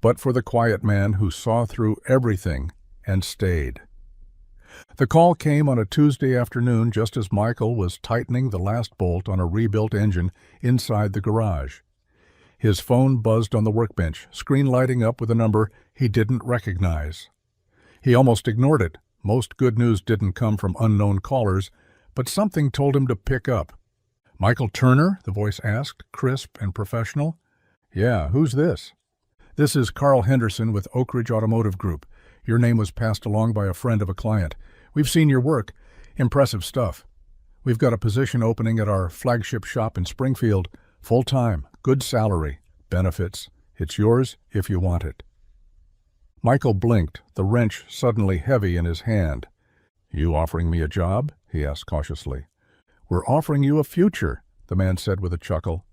but for the quiet man who saw through everything and stayed. The call came on a Tuesday afternoon just as Michael was tightening the last bolt on a rebuilt engine inside the garage. His phone buzzed on the workbench, screen lighting up with a number he didn't recognize. He almost ignored it. Most good news didn't come from unknown callers, but something told him to pick up. "Michael Turner?" the voice asked, crisp and professional. "Yeah, who's this?" "This is Carl Henderson with Oak Ridge Automotive Group. Your name was passed along by a friend of a client. We've seen your work. Impressive stuff. We've got a position opening at our flagship shop in Springfield. Full-time, good salary, benefits. It's yours if you want it." Michael blinked, the wrench suddenly heavy in his hand. "You offering me a job?" he asked cautiously. "We're offering you a future," the man said with a chuckle.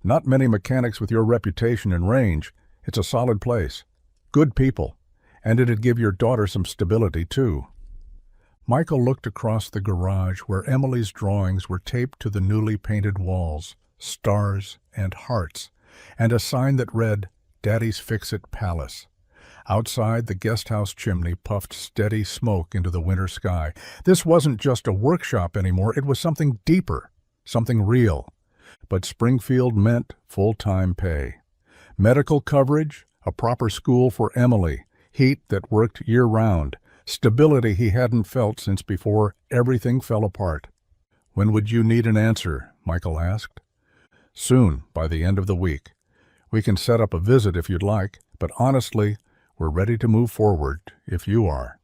"Not many mechanics with your reputation and range. It's a solid place. Good people. And it'd give your daughter some stability, too." Michael looked across the garage where Emily's drawings were taped to the newly painted walls, stars and hearts, and a sign that read, "Daddy's Fix-It Palace." Outside, the guest house chimney puffed steady smoke into the winter sky. This wasn't just a workshop anymore, it was something deeper, something real. But Springfield meant full-time pay. Medical coverage, a proper school for Emily, heat that worked year-round, stability he hadn't felt since before everything fell apart. "When would you need an answer?" Michael asked. "Soon, by the end of the week. We can set up a visit if you'd like, but honestly, we're ready to move forward, if you are."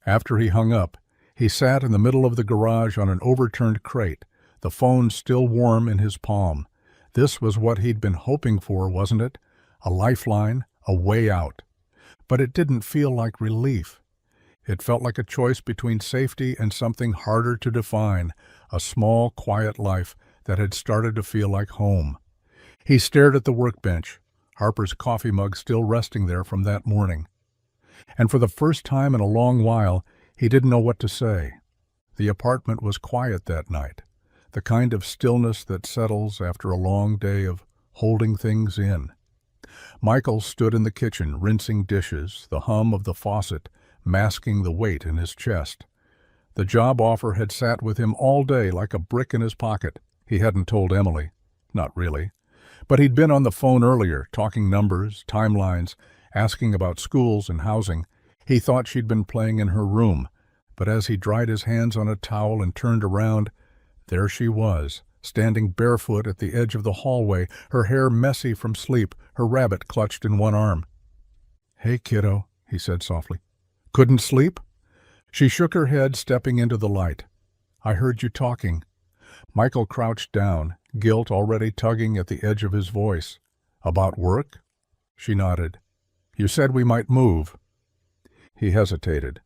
After he hung up, he sat in the middle of the garage on an overturned crate, the phone still warm in his palm. This was what he'd been hoping for, wasn't it? A lifeline, a way out. But it didn't feel like relief. It felt like a choice between safety and something harder to define, a small, quiet life that had started to feel like home. He stared at the workbench, Harper's coffee mug still resting there from that morning. And for the first time in a long while, he didn't know what to say. The apartment was quiet that night, the kind of stillness that settles after a long day of holding things in. Michael stood in the kitchen, rinsing dishes, the hum of the faucet masking the weight in his chest. The job offer had sat with him all day like a brick in his pocket. He hadn't told Emily. Not really. But he'd been on the phone earlier, talking numbers, timelines, asking about schools and housing. He thought she'd been playing in her room, but as he dried his hands on a towel and turned around, there she was, standing barefoot at the edge of the hallway, her hair messy from sleep, her rabbit clutched in one arm. "Hey, kiddo," he said softly. "Couldn't sleep?" She shook her head, stepping into the light. "I heard you talking." Michael crouched down, guilt already tugging at the edge of his voice. "About work?" She nodded. "You said we might move." He hesitated.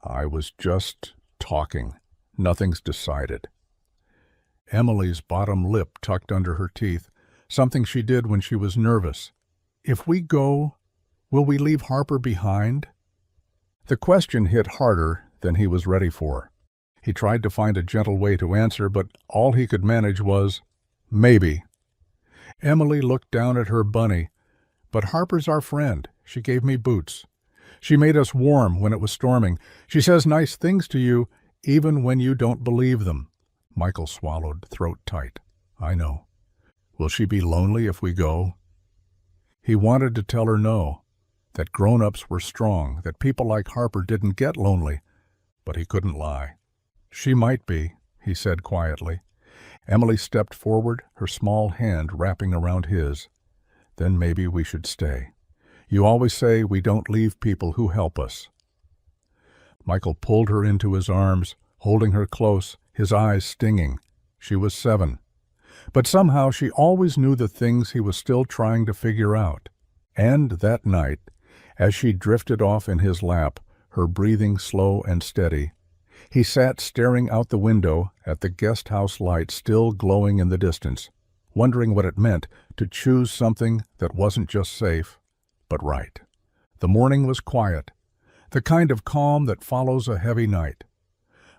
"I was just talking. Nothing's decided." Emily's bottom lip tucked under her teeth, something she did when she was nervous. "If we go, will we leave Harper behind?" The question hit harder than he was ready for. He tried to find a gentle way to answer, but all he could manage was, "Maybe." Emily looked down at her bunny. "But Harper's our friend. She gave me boots. She made us warm when it was storming. She says nice things to you, even when you don't believe them." Michael swallowed, throat tight. "I know. Will she be lonely if we go?" He wanted to tell her no, that grown-ups were strong, that people like Harper didn't get lonely, but he couldn't lie. "She might be," he said quietly. Emily stepped forward, her small hand wrapping around his. "Then maybe we should stay. You always say we don't leave people who help us." Michael pulled her into his arms, holding her close, his eyes stinging. She was 7. But somehow she always knew the things he was still trying to figure out. And that night, as she drifted off in his lap, her breathing slow and steady, he sat staring out the window at the guest house light still glowing in the distance, wondering what it meant to choose something that wasn't just safe, but right. The morning was quiet, the kind of calm that follows a heavy night.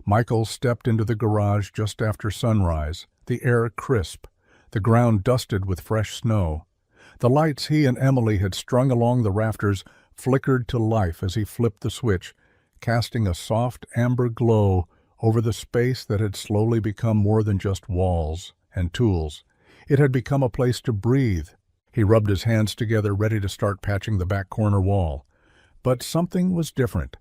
Michael stepped into the garage just after sunrise, the air crisp, the ground dusted with fresh snow. The lights he and Emily had strung along the rafters flickered to life as he flipped the switch, casting a soft amber glow over the space that had slowly become more than just walls and tools. It had become a place to breathe. He rubbed his hands together, ready to start patching the back corner wall. But something was different.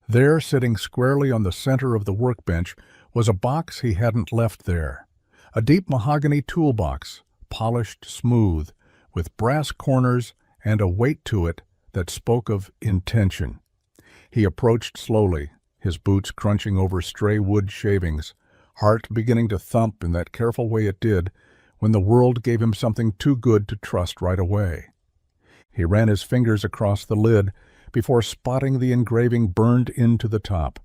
There, sitting squarely on the center of the workbench, was a box he hadn't left there. A deep mahogany toolbox, polished smooth, with brass corners and a weight to it that spoke of intention. He approached slowly, his boots crunching over stray wood shavings, heart beginning to thump in that careful way it did when the world gave him something too good to trust right away. He ran his fingers across the lid before spotting the engraving burned into the top.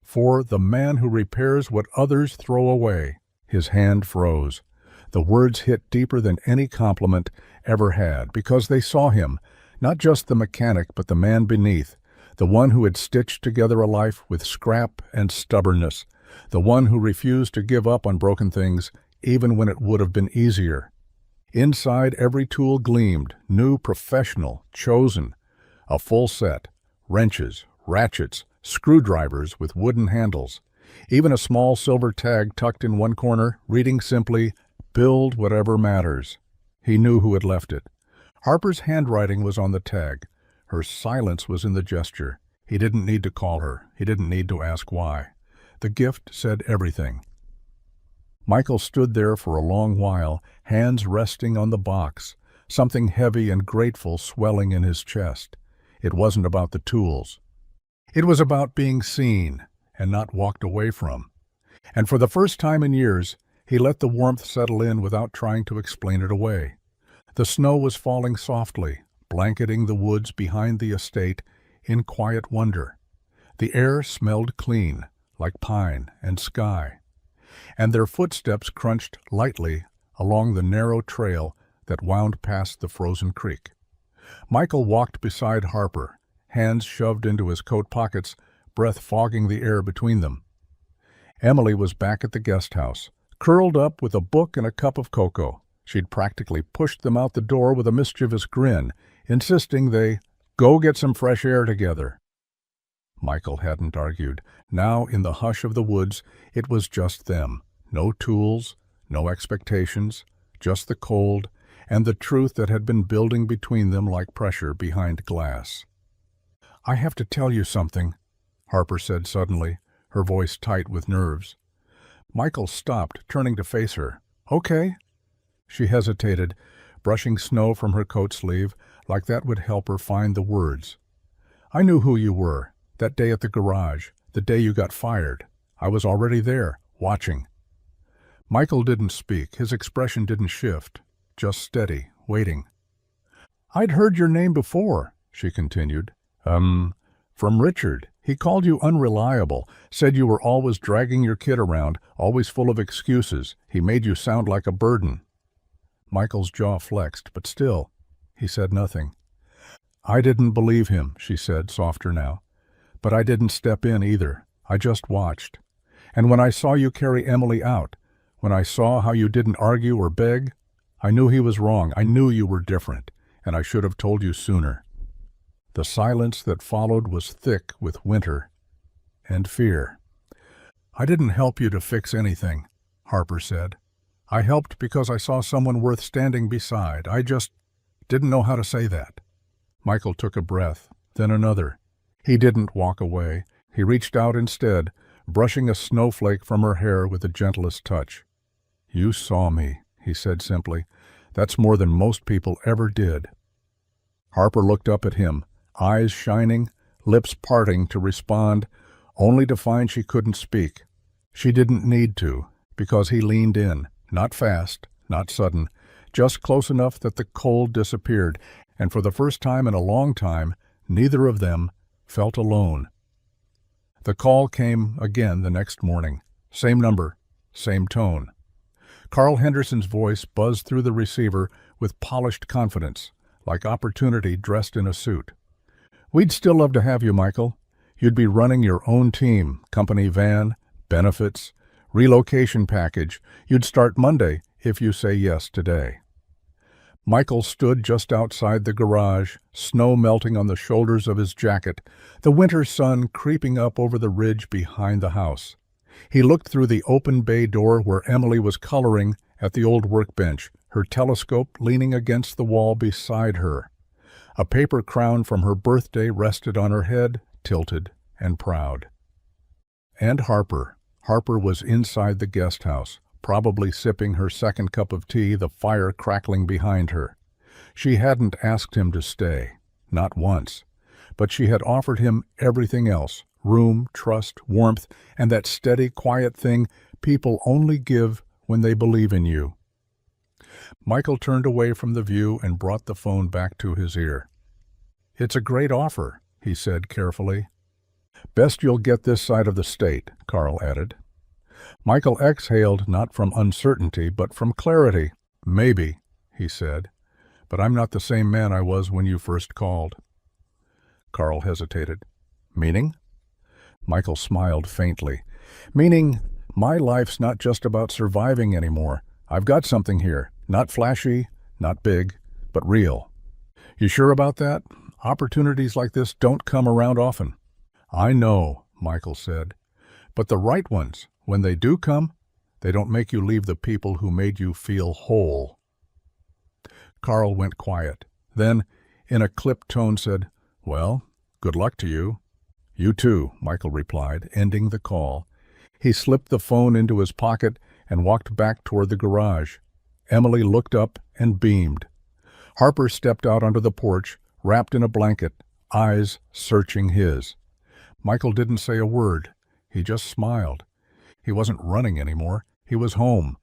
"For the man who repairs what others throw away." His hand froze. The words hit deeper than any compliment ever had, because they saw him, not just the mechanic but the man beneath, the one who had stitched together a life with scrap and stubbornness, the one who refused to give up on broken things even when it would have been easier. Inside, every tool gleamed, new, professional, chosen. A full set, wrenches, ratchets, screwdrivers with wooden handles, even a small silver tag tucked in one corner, reading simply, "Build whatever matters." He knew who had left it. Harper's handwriting was on the tag. Her silence was in the gesture. He didn't need to call her. He didn't need to ask why. The gift said everything. Michael stood there for a long while, hands resting on the box, something heavy and grateful swelling in his chest. It wasn't about the tools. It was about being seen and not walked away from. And for the first time in years, he let the warmth settle in without trying to explain it away. The snow was falling softly, blanketing the woods behind the estate in quiet wonder. The air smelled clean, like pine and sky. And their footsteps crunched lightly along the narrow trail that wound past the frozen creek. Michael walked beside Harper, hands shoved into his coat pockets, breath fogging the air between them. Emily was back at the guest house, curled up with a book and a cup of cocoa. She'd practically pushed them out the door with a mischievous grin, insisting they go get some fresh air together. Michael hadn't argued. Now, in the hush of the woods, it was just them. No tools, no expectations, just the cold and the truth that had been building between them like pressure behind glass. "I have to tell you something," Harper said suddenly, her voice tight with nerves. Michael stopped, turning to face her. "Okay." She hesitated, brushing snow from her coat sleeve, like that would help her find the words. "I knew who you were, that day at the garage, the day you got fired. I was already there, watching." Michael didn't speak. His expression didn't shift, just steady, waiting. "I'd heard your name before," she continued. From Richard. He called you unreliable, said you were always dragging your kid around, always full of excuses. He made you sound like a burden." Michael's jaw flexed, but still, he said nothing. "I didn't believe him," she said, softer now. "But I didn't step in either. I just watched. And when I saw you carry Emily out, when I saw how you didn't argue or beg, I knew he was wrong. I knew you were different, and I should have told you sooner." The silence that followed was thick with winter and fear. "I didn't help you to fix anything," Harper said. "I helped because I saw someone worth standing beside. I just didn't know how to say that." Michael took a breath, then another. He didn't walk away. He reached out instead, brushing a snowflake from her hair with the gentlest touch. "You saw me," he said simply. "That's more than most people ever did." Harper looked up at him, eyes shining, lips parting to respond, only to find she couldn't speak. She didn't need to, because he leaned in, not fast, not sudden, just close enough that the cold disappeared, and for the first time in a long time, neither of them felt alone. The call came again the next morning. Same number, same tone. Carl Henderson's voice buzzed through the receiver with polished confidence, like opportunity dressed in a suit. "We'd still love to have you, Michael. You'd be running your own team, company van, benefits, relocation package. You'd start Monday if you say yes today." Michael stood just outside the garage, snow melting on the shoulders of his jacket, the winter sun creeping up over the ridge behind the house. He looked through the open bay door where Emily was coloring at the old workbench, her telescope leaning against the wall beside her. A paper crown from her birthday rested on her head, tilted and proud. And Harper. Harper was inside the guest house, probably sipping her second cup of tea, the fire crackling behind her. She hadn't asked him to stay, not once, but she had offered him everything else: room, trust, warmth, and that steady, quiet thing people only give when they believe in you. Michael turned away from the view and brought the phone back to his ear. "It's a great offer," he said carefully. "Best you'll get this side of the state," Carl added. Michael exhaled, not from uncertainty, but from clarity. "Maybe," he said, "but I'm not the same man I was when you first called." Carl hesitated. "Meaning?" Michael smiled faintly. "Meaning, my life's not just about surviving anymore. I've got something here. Not flashy, not big, but real." "You sure about that? Opportunities like this don't come around often." "I know," Michael said, "but the right ones, when they do come, they don't make you leave the people who made you feel whole." Carl went quiet. Then, in a clipped tone, said, "Well, good luck to you." "You too," Michael replied, ending the call. He slipped the phone into his pocket and walked back toward the garage. Emily looked up and beamed. Harper stepped out onto the porch, wrapped in a blanket, eyes searching his. Michael didn't say a word. He just smiled. He wasn't running anymore. He was home.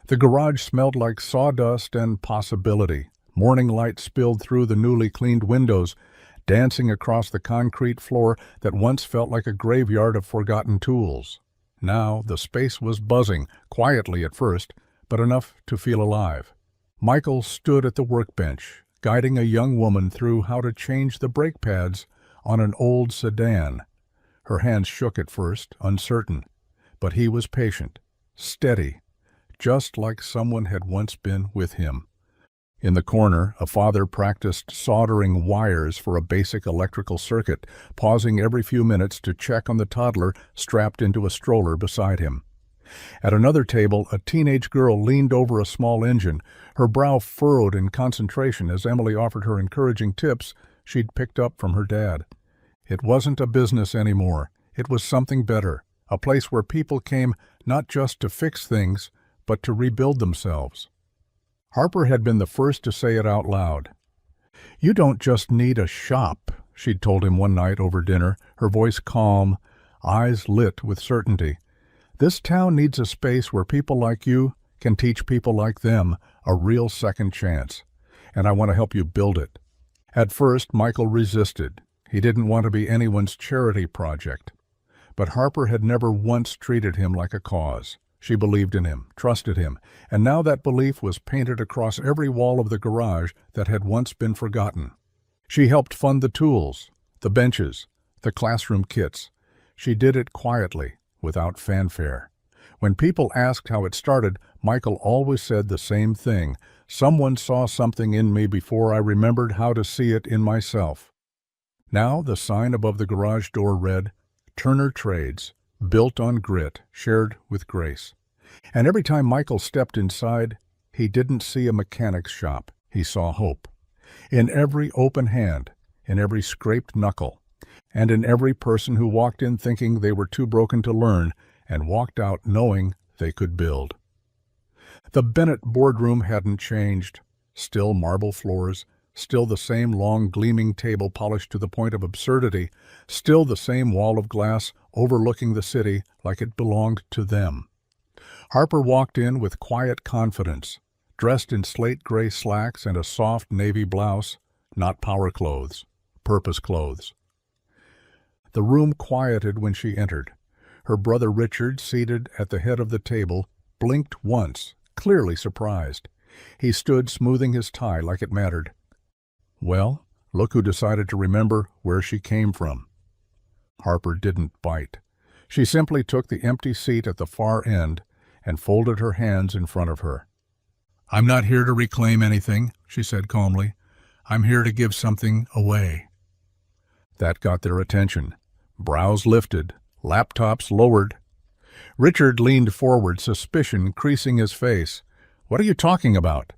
The garage smelled like sawdust and possibility. Morning light spilled through the newly cleaned windows, dancing across the concrete floor that once felt like a graveyard of forgotten tools. Now the space was buzzing, quietly at first, but enough to feel alive. Michael stood at the workbench, guiding a young woman through how to change the brake pads on an old sedan. Her hands shook at first, uncertain, but he was patient, steady, just like someone had once been with him. In the corner, a father practiced soldering wires for a basic electrical circuit, pausing every few minutes to check on the toddler strapped into a stroller beside him. At another table, a teenage girl leaned over a small engine, her brow furrowed in concentration as Emily offered her encouraging tips she'd picked up from her dad. It wasn't a business anymore. It was something better, a place where people came not just to fix things, but to rebuild themselves. Harper had been the first to say it out loud. "You don't just need a shop," she'd told him one night over dinner, her voice calm, eyes lit with certainty. "This town needs a space where people like you can teach people like them a real second chance, and I want to help you build it." At first, Michael resisted. He didn't want to be anyone's charity project. But Harper had never once treated him like a cause. She believed in him, trusted him, and now that belief was painted across every wall of the garage that had once been forgotten. She helped fund the tools, the benches, the classroom kits. She did it quietly, without fanfare. When people asked how it started, Michael always said the same thing: "Someone saw something in me before I remembered how to see it in myself." Now the sign above the garage door read, "Turner Trades, built on grit, shared with grace." And every time Michael stepped inside, he didn't see a mechanic's shop. He saw hope. In every open hand, in every scraped knuckle, and in every person who walked in thinking they were too broken to learn and walked out knowing they could build. The Bennett boardroom hadn't changed. Still marble floors, still the same long gleaming table polished to the point of absurdity, still the same wall of glass overlooking the city like it belonged to them. Harper walked in with quiet confidence, dressed in slate gray slacks and a soft navy blouse, not power clothes, purpose clothes. The room quieted when she entered. Her brother Richard, seated at the head of the table, blinked once, clearly surprised. He stood smoothing his tie like it mattered. "Well, look who decided to remember where she came from." Harper didn't bite. She simply took the empty seat at the far end and folded her hands in front of her. I'm not here to reclaim anything, she said calmly. I'm here to give something away. That got their attention. Brows lifted, laptops lowered. Richard leaned forward, suspicion creasing his face. What are you talking about?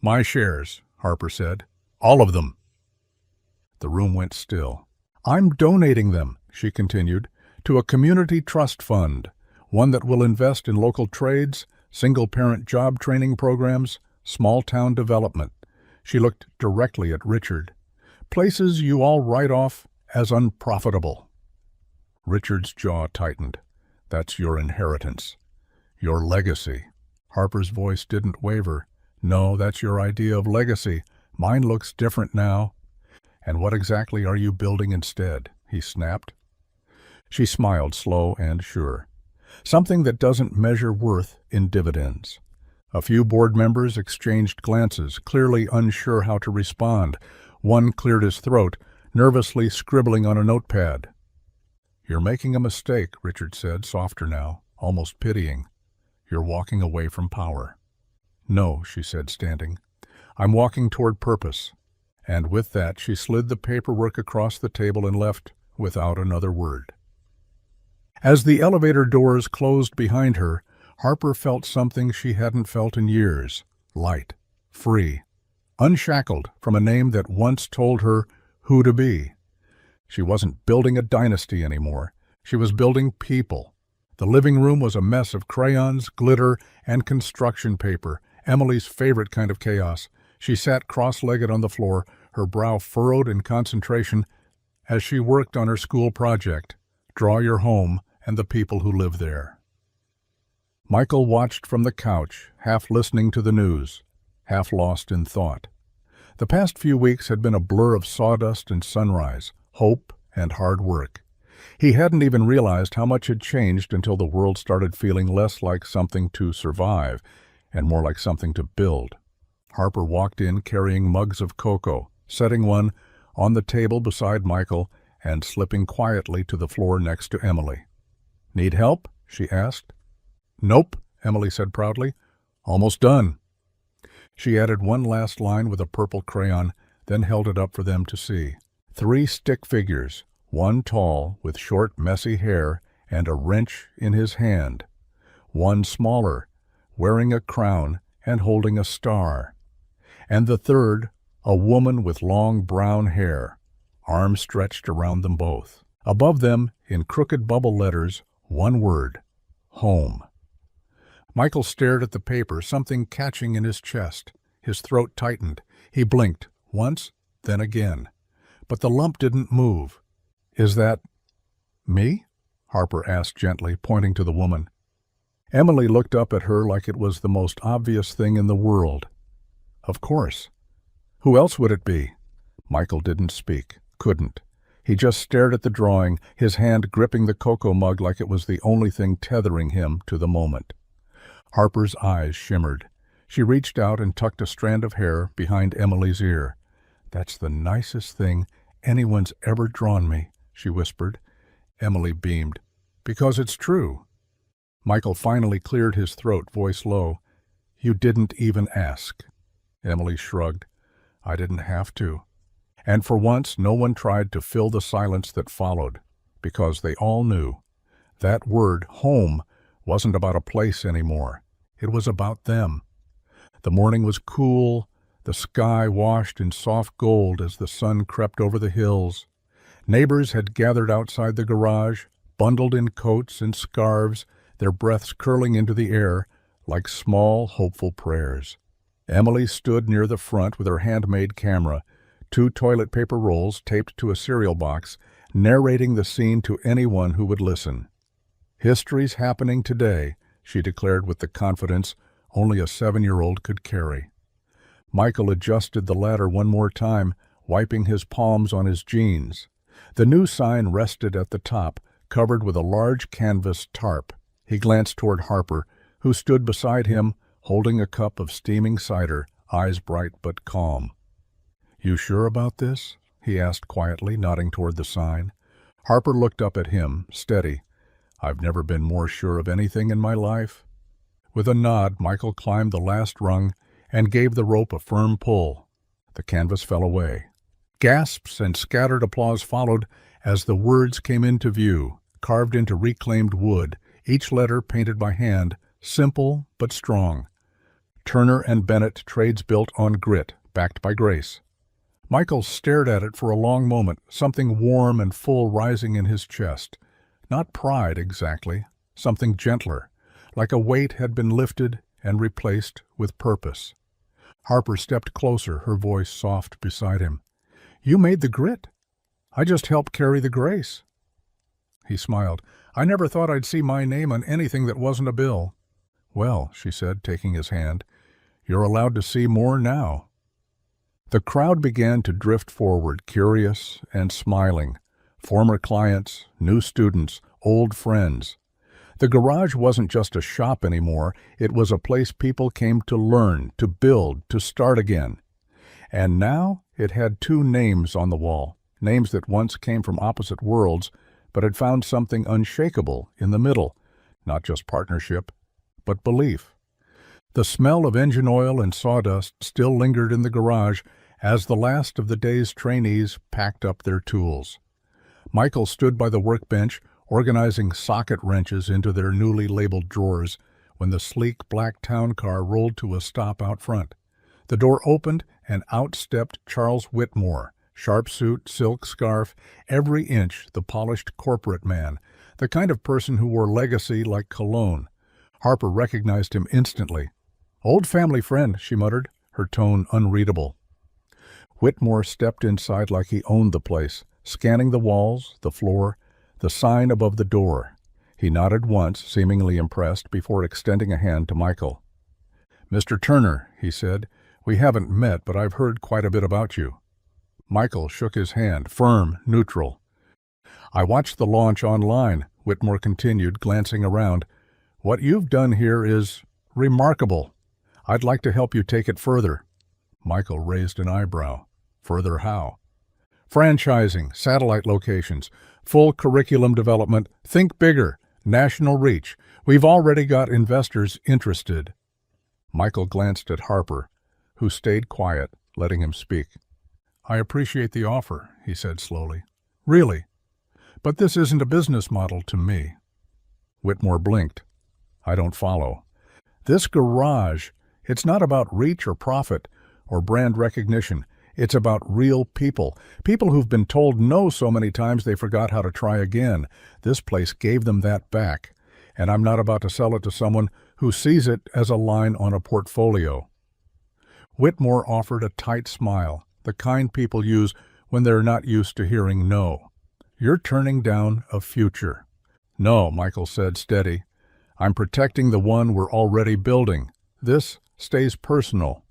My shares, Harper said. All of them. The room went still. I'm donating them, she continued, to a community trust fund, one that will invest in local trades, single-parent job training programs, small-town development. She looked directly at Richard. Places you all write off as unprofitable. Richard's jaw tightened. That's your inheritance. Your legacy. Harper's voice didn't waver. No, that's your idea of legacy. Mine looks different now. And what exactly are you building instead? He snapped. She smiled, slow and sure. Something that doesn't measure worth in dividends. A few board members exchanged glances, clearly unsure how to respond. One cleared his throat, nervously scribbling on a notepad. You're making a mistake, Richard said, softer now, almost pitying. You're walking away from power. No, she said, standing. I'm walking toward purpose. And with that, she slid the paperwork across the table and left without another word. As the elevator doors closed behind her, Harper felt something she hadn't felt in years. Light, free, unshackled from a name that once told her who to be. She wasn't building a dynasty anymore. She was building people. The living room was a mess of crayons, glitter, and construction paper, Emily's favorite kind of chaos. She sat cross-legged on the floor, her brow furrowed in concentration as she worked on her school project, Draw Your Home and the People Who Live There. Michael watched from the couch, half listening to the news, half lost in thought. The past few weeks had been a blur of sawdust and sunrise, hope and hard work. He hadn't even realized how much had changed until the world started feeling less like something to survive and more like something to build. Harper walked in carrying mugs of cocoa, setting one on the table beside Michael and slipping quietly to the floor next to Emily. Need help? She asked. Nope, Emily said proudly. Almost done. She added one last line with a purple crayon, then held it up for them to see. 3 stick figures, one tall with short, messy hair and a wrench in his hand. One smaller, wearing a crown and holding a star. And the third, a woman with long brown hair, arms stretched around them both. Above them, in crooked bubble letters, one word, home. Michael stared at the paper, something catching in his chest. His throat tightened. He blinked, once, then again. But the lump didn't move. Is that me? Harper asked gently, pointing to the woman. Emily looked up at her like it was the most obvious thing in the world. Of course. Who else would it be? Michael didn't speak, couldn't. He just stared at the drawing, his hand gripping the cocoa mug like it was the only thing tethering him to the moment. Harper's eyes shimmered. She reached out and tucked a strand of hair behind Emily's ear. That's the nicest thing anyone's ever drawn me, she whispered. Emily beamed. Because it's true. Michael finally cleared his throat, voice low. You didn't even ask. Emily shrugged. I didn't have to. And for once, no one tried to fill the silence that followed, because they all knew. That word, home, wasn't about a place anymore. It was about them. The morning was cool, the sky washed in soft gold as the sun crept over the hills. Neighbors had gathered outside the garage, bundled in coats and scarves, their breaths curling into the air like small, hopeful prayers. Emily stood near the front with her handmade camera, 2 toilet paper rolls taped to a cereal box, narrating the scene to anyone who would listen. History's happening today, she declared with the confidence only a 7-year-old could carry. Michael adjusted the ladder one more time, wiping his palms on his jeans. The new sign rested at the top, covered with a large canvas tarp. He glanced toward Harper, who stood beside him, holding a cup of steaming cider, eyes bright but calm. You sure about this? He asked quietly, nodding toward the sign. Harper looked up at him, steady. I've never been more sure of anything in my life. With a nod, Michael climbed the last rung and gave the rope a firm pull. The canvas fell away. Gasps and scattered applause followed as the words came into view, carved into reclaimed wood, each letter painted by hand, simple but strong. Turner and Bennett trades built on grit, backed by grace. Michael stared at it for a long moment, something warm and full rising in his chest. Not pride exactly, something gentler, like a weight had been lifted and replaced with purpose. Harper stepped closer, her voice soft beside him. "You made the grit. I just helped carry the grace." He smiled. "I never thought I'd see my name on anything that wasn't a bill." "Well," she said, taking his hand, "you're allowed to see more now." The crowd began to drift forward, curious and smiling. Former clients, new students, old friends. The garage wasn't just a shop anymore. It was a place people came to learn, to build, to start again. And now it had two names on the wall, names that once came from opposite worlds, but had found something unshakable in the middle, not just partnership, but belief. The smell of engine oil and sawdust still lingered in the garage as the last of the day's trainees packed up their tools. Michael stood by the workbench, organizing socket wrenches into their newly labeled drawers, when the sleek black town car rolled to a stop out front. The door opened, and out stepped Charles Whitmore, sharp suit, silk scarf, every inch the polished corporate man, the kind of person who wore legacy like cologne. Harper recognized him instantly. "Old family friend," she muttered, her tone unreadable. Whitmore stepped inside like he owned the place, scanning the walls, the floor, the sign above the door. He nodded once, seemingly impressed, before extending a hand to Michael. "Mr. Turner," he said, "we haven't met, but I've heard quite a bit about you." Michael shook his hand, firm, neutral. "I watched the launch online," Whitmore continued, glancing around. "What you've done here is remarkable. I'd like to help you take it further." Michael raised an eyebrow. "Further how?" "Franchising, satellite locations, full curriculum development, think bigger, national reach. We've already got investors interested." Michael glanced at Harper, who stayed quiet, letting him speak. "I appreciate the offer," he said slowly. "Really. But this isn't a business model to me." Whitmore blinked. "I don't follow." "This garage, it's not about reach or profit or brand recognition. It's about real people. People who've been told no so many times they forgot how to try again. This place gave them that back. And I'm not about to sell it to someone who sees it as a line on a portfolio." Whitmore offered a tight smile, the kind people use when they're not used to hearing no. "You're turning down a future." "No," Michael said, steady. "I'm protecting the one we're already building. This stays personal."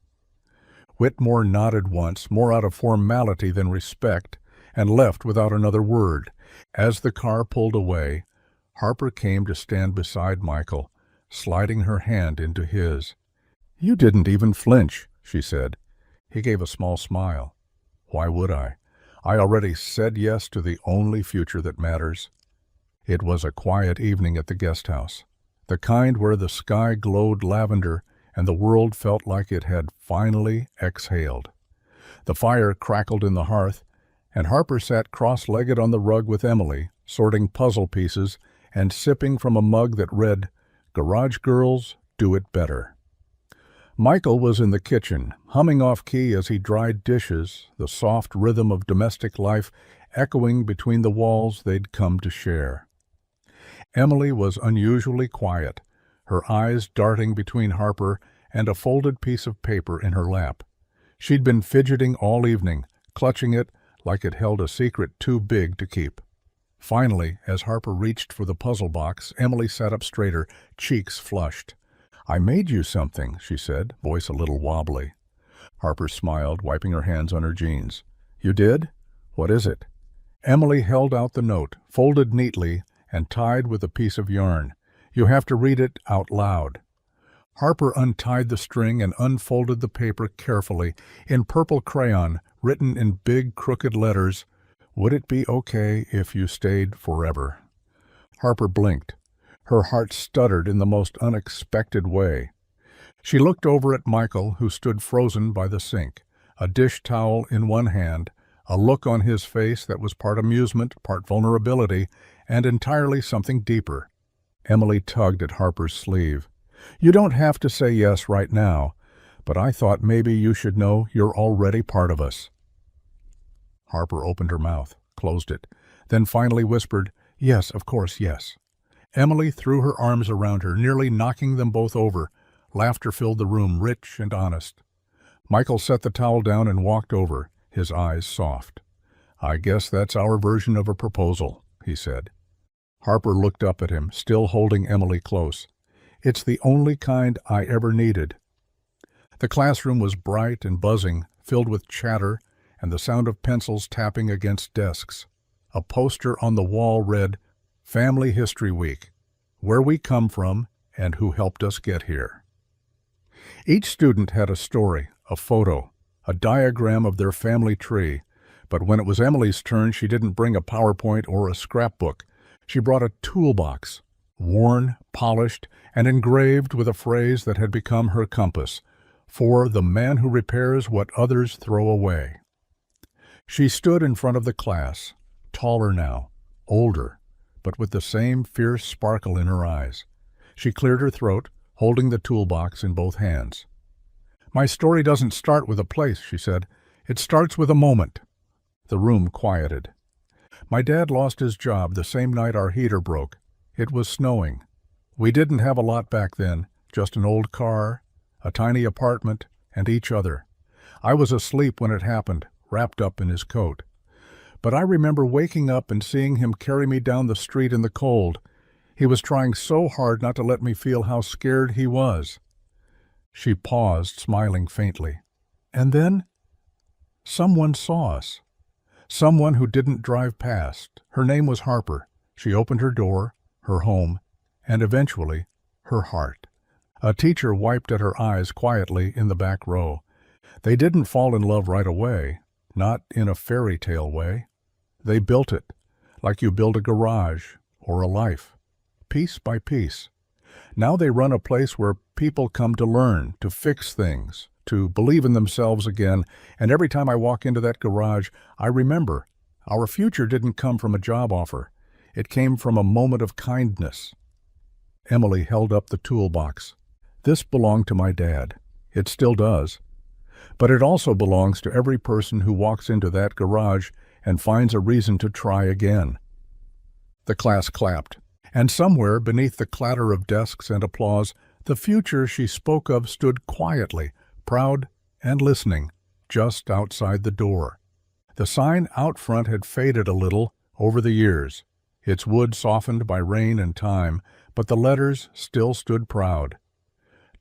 Whitmore nodded once, more out of formality than respect, and left without another word. As the car pulled away, Harper came to stand beside Michael, sliding her hand into his. "You didn't even flinch," she said. He gave a small smile. "Why would I? I already said yes to the only future that matters." It was a quiet evening at the guest house, the kind where the sky glowed lavender and the world felt like it had finally exhaled. The fire crackled in the hearth, and Harper sat cross-legged on the rug with Emily, sorting puzzle pieces and sipping from a mug that read, "Garage Girls Do It Better." Michael was in the kitchen, humming off-key as he dried dishes, the soft rhythm of domestic life echoing between the walls they'd come to share. Emily was unusually quiet, her eyes darting between Harper and a folded piece of paper in her lap. She'd been fidgeting all evening, clutching it like it held a secret too big to keep. Finally, as Harper reached for the puzzle box, Emily sat up straighter, cheeks flushed. "I made you something," she said, voice a little wobbly. Harper smiled, wiping her hands on her jeans. "You did? What is it?" Emily held out the note, folded neatly and tied with a piece of yarn. "You have to read it out loud." Harper untied the string and unfolded the paper carefully. In purple crayon, written in big, crooked letters, "Would it be okay if you stayed forever?" Harper blinked. Her heart stuttered in the most unexpected way. She looked over at Michael, who stood frozen by the sink, a dish towel in one hand, a look on his face that was part amusement, part vulnerability, and entirely something deeper. Emily tugged at Harper's sleeve. "You don't have to say yes right now, but I thought maybe you should know you're already part of us." Harper opened her mouth, closed it, then finally whispered, "Yes, of course, yes." Emily threw her arms around her, nearly knocking them both over. Laughter filled the room, rich and honest. Michael set the towel down and walked over, his eyes soft. "I guess that's our version of a proposal," he said. Harper looked up at him, still holding Emily close. "It's the only kind I ever needed." The classroom was bright and buzzing, filled with chatter and the sound of pencils tapping against desks. A poster on the wall read, "Family History Week, Where We Come From and Who Helped Us Get Here." Each student had a story, a photo, a diagram of their family tree, but when it was Emily's turn, she didn't bring a PowerPoint or a scrapbook. She brought a toolbox, worn, polished, and engraved with a phrase that had become her compass, "For the man who repairs what others throw away." She stood in front of the class, taller now, older, but with the same fierce sparkle in her eyes. She cleared her throat, holding the toolbox in both hands. "My story doesn't start with a place," she said. "It starts with a moment." The room quieted. "My dad lost his job the same night our heater broke. It was snowing. We didn't have a lot back then, just an old car, a tiny apartment, and each other. I was asleep when it happened, wrapped up in his coat. But I remember waking up and seeing him carry me down the street in the cold. He was trying so hard not to let me feel how scared he was." She paused, smiling faintly. "And then someone saw us. Someone who didn't drive past. Her name was Harper. She opened her door, her home, and eventually her heart." A teacher wiped at her eyes quietly in the back row. "They didn't fall in love right away, not in a fairy tale way. They built it, like you build a garage or a life, piece by piece. Now they run a place where people come to learn, to fix things, to believe in themselves again, and every time I walk into that garage, I remember our future didn't come from a job offer. It came from a moment of kindness." Emily held up the toolbox. "This belonged to my dad. It still does. But it also belongs to every person who walks into that garage and finds a reason to try again." The class clapped, and somewhere beneath the clatter of desks and applause, the future she spoke of stood quietly, proud and listening, just outside the door. The sign out front had faded a little over the years, its wood softened by rain and time, but the letters still stood proud.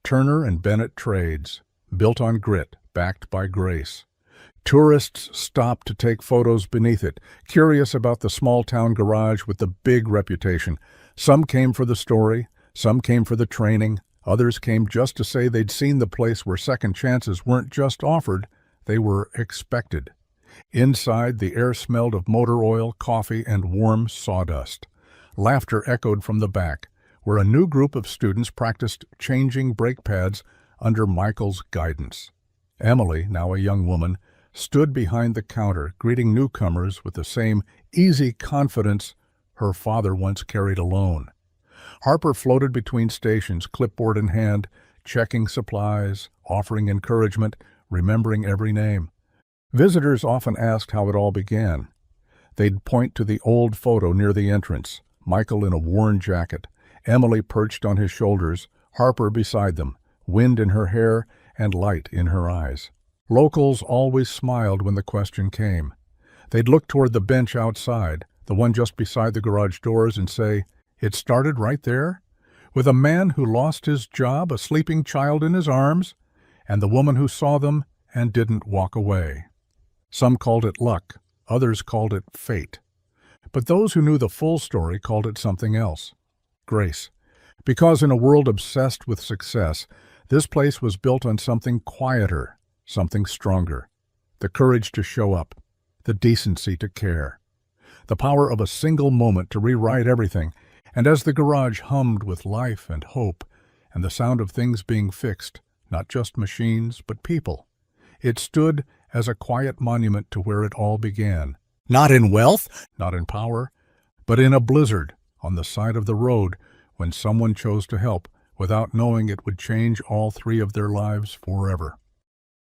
Turner and Bennett Trades, built on grit, backed by grace. Tourists stopped to take photos beneath it, curious about the small-town garage with the big reputation. Some came for the story, some came for the training, others came just to say they'd seen the place where second chances weren't just offered, they were expected. Inside, the air smelled of motor oil, coffee, and warm sawdust. Laughter echoed from the back, where a new group of students practiced changing brake pads under Michael's guidance. Emily, now a young woman, stood behind the counter, greeting newcomers with the same easy confidence her father once carried alone. Harper floated between stations, clipboard in hand, checking supplies, offering encouragement, remembering every name. Visitors often asked how it all began. They'd point to the old photo near the entrance, Michael in a worn jacket, Emily perched on his shoulders, Harper beside them, wind in her hair and light in her eyes. Locals always smiled when the question came. They'd look toward the bench outside, the one just beside the garage doors, and say, "It started right there? With a man who lost his job, a sleeping child in his arms, and the woman who saw them and didn't walk away." Some called it luck, others called it fate. But those who knew the full story called it something else. Grace. Because in a world obsessed with success, this place was built on something quieter, something stronger. The courage to show up, the decency to care, the power of a single moment to rewrite everything. And as the garage hummed with life and hope, and the sound of things being fixed, not just machines, but people. It stood as a quiet monument to where it all began. Not in wealth, Not in power, but in a blizzard on the side of the road when someone chose to help without knowing it would change all three of their lives forever.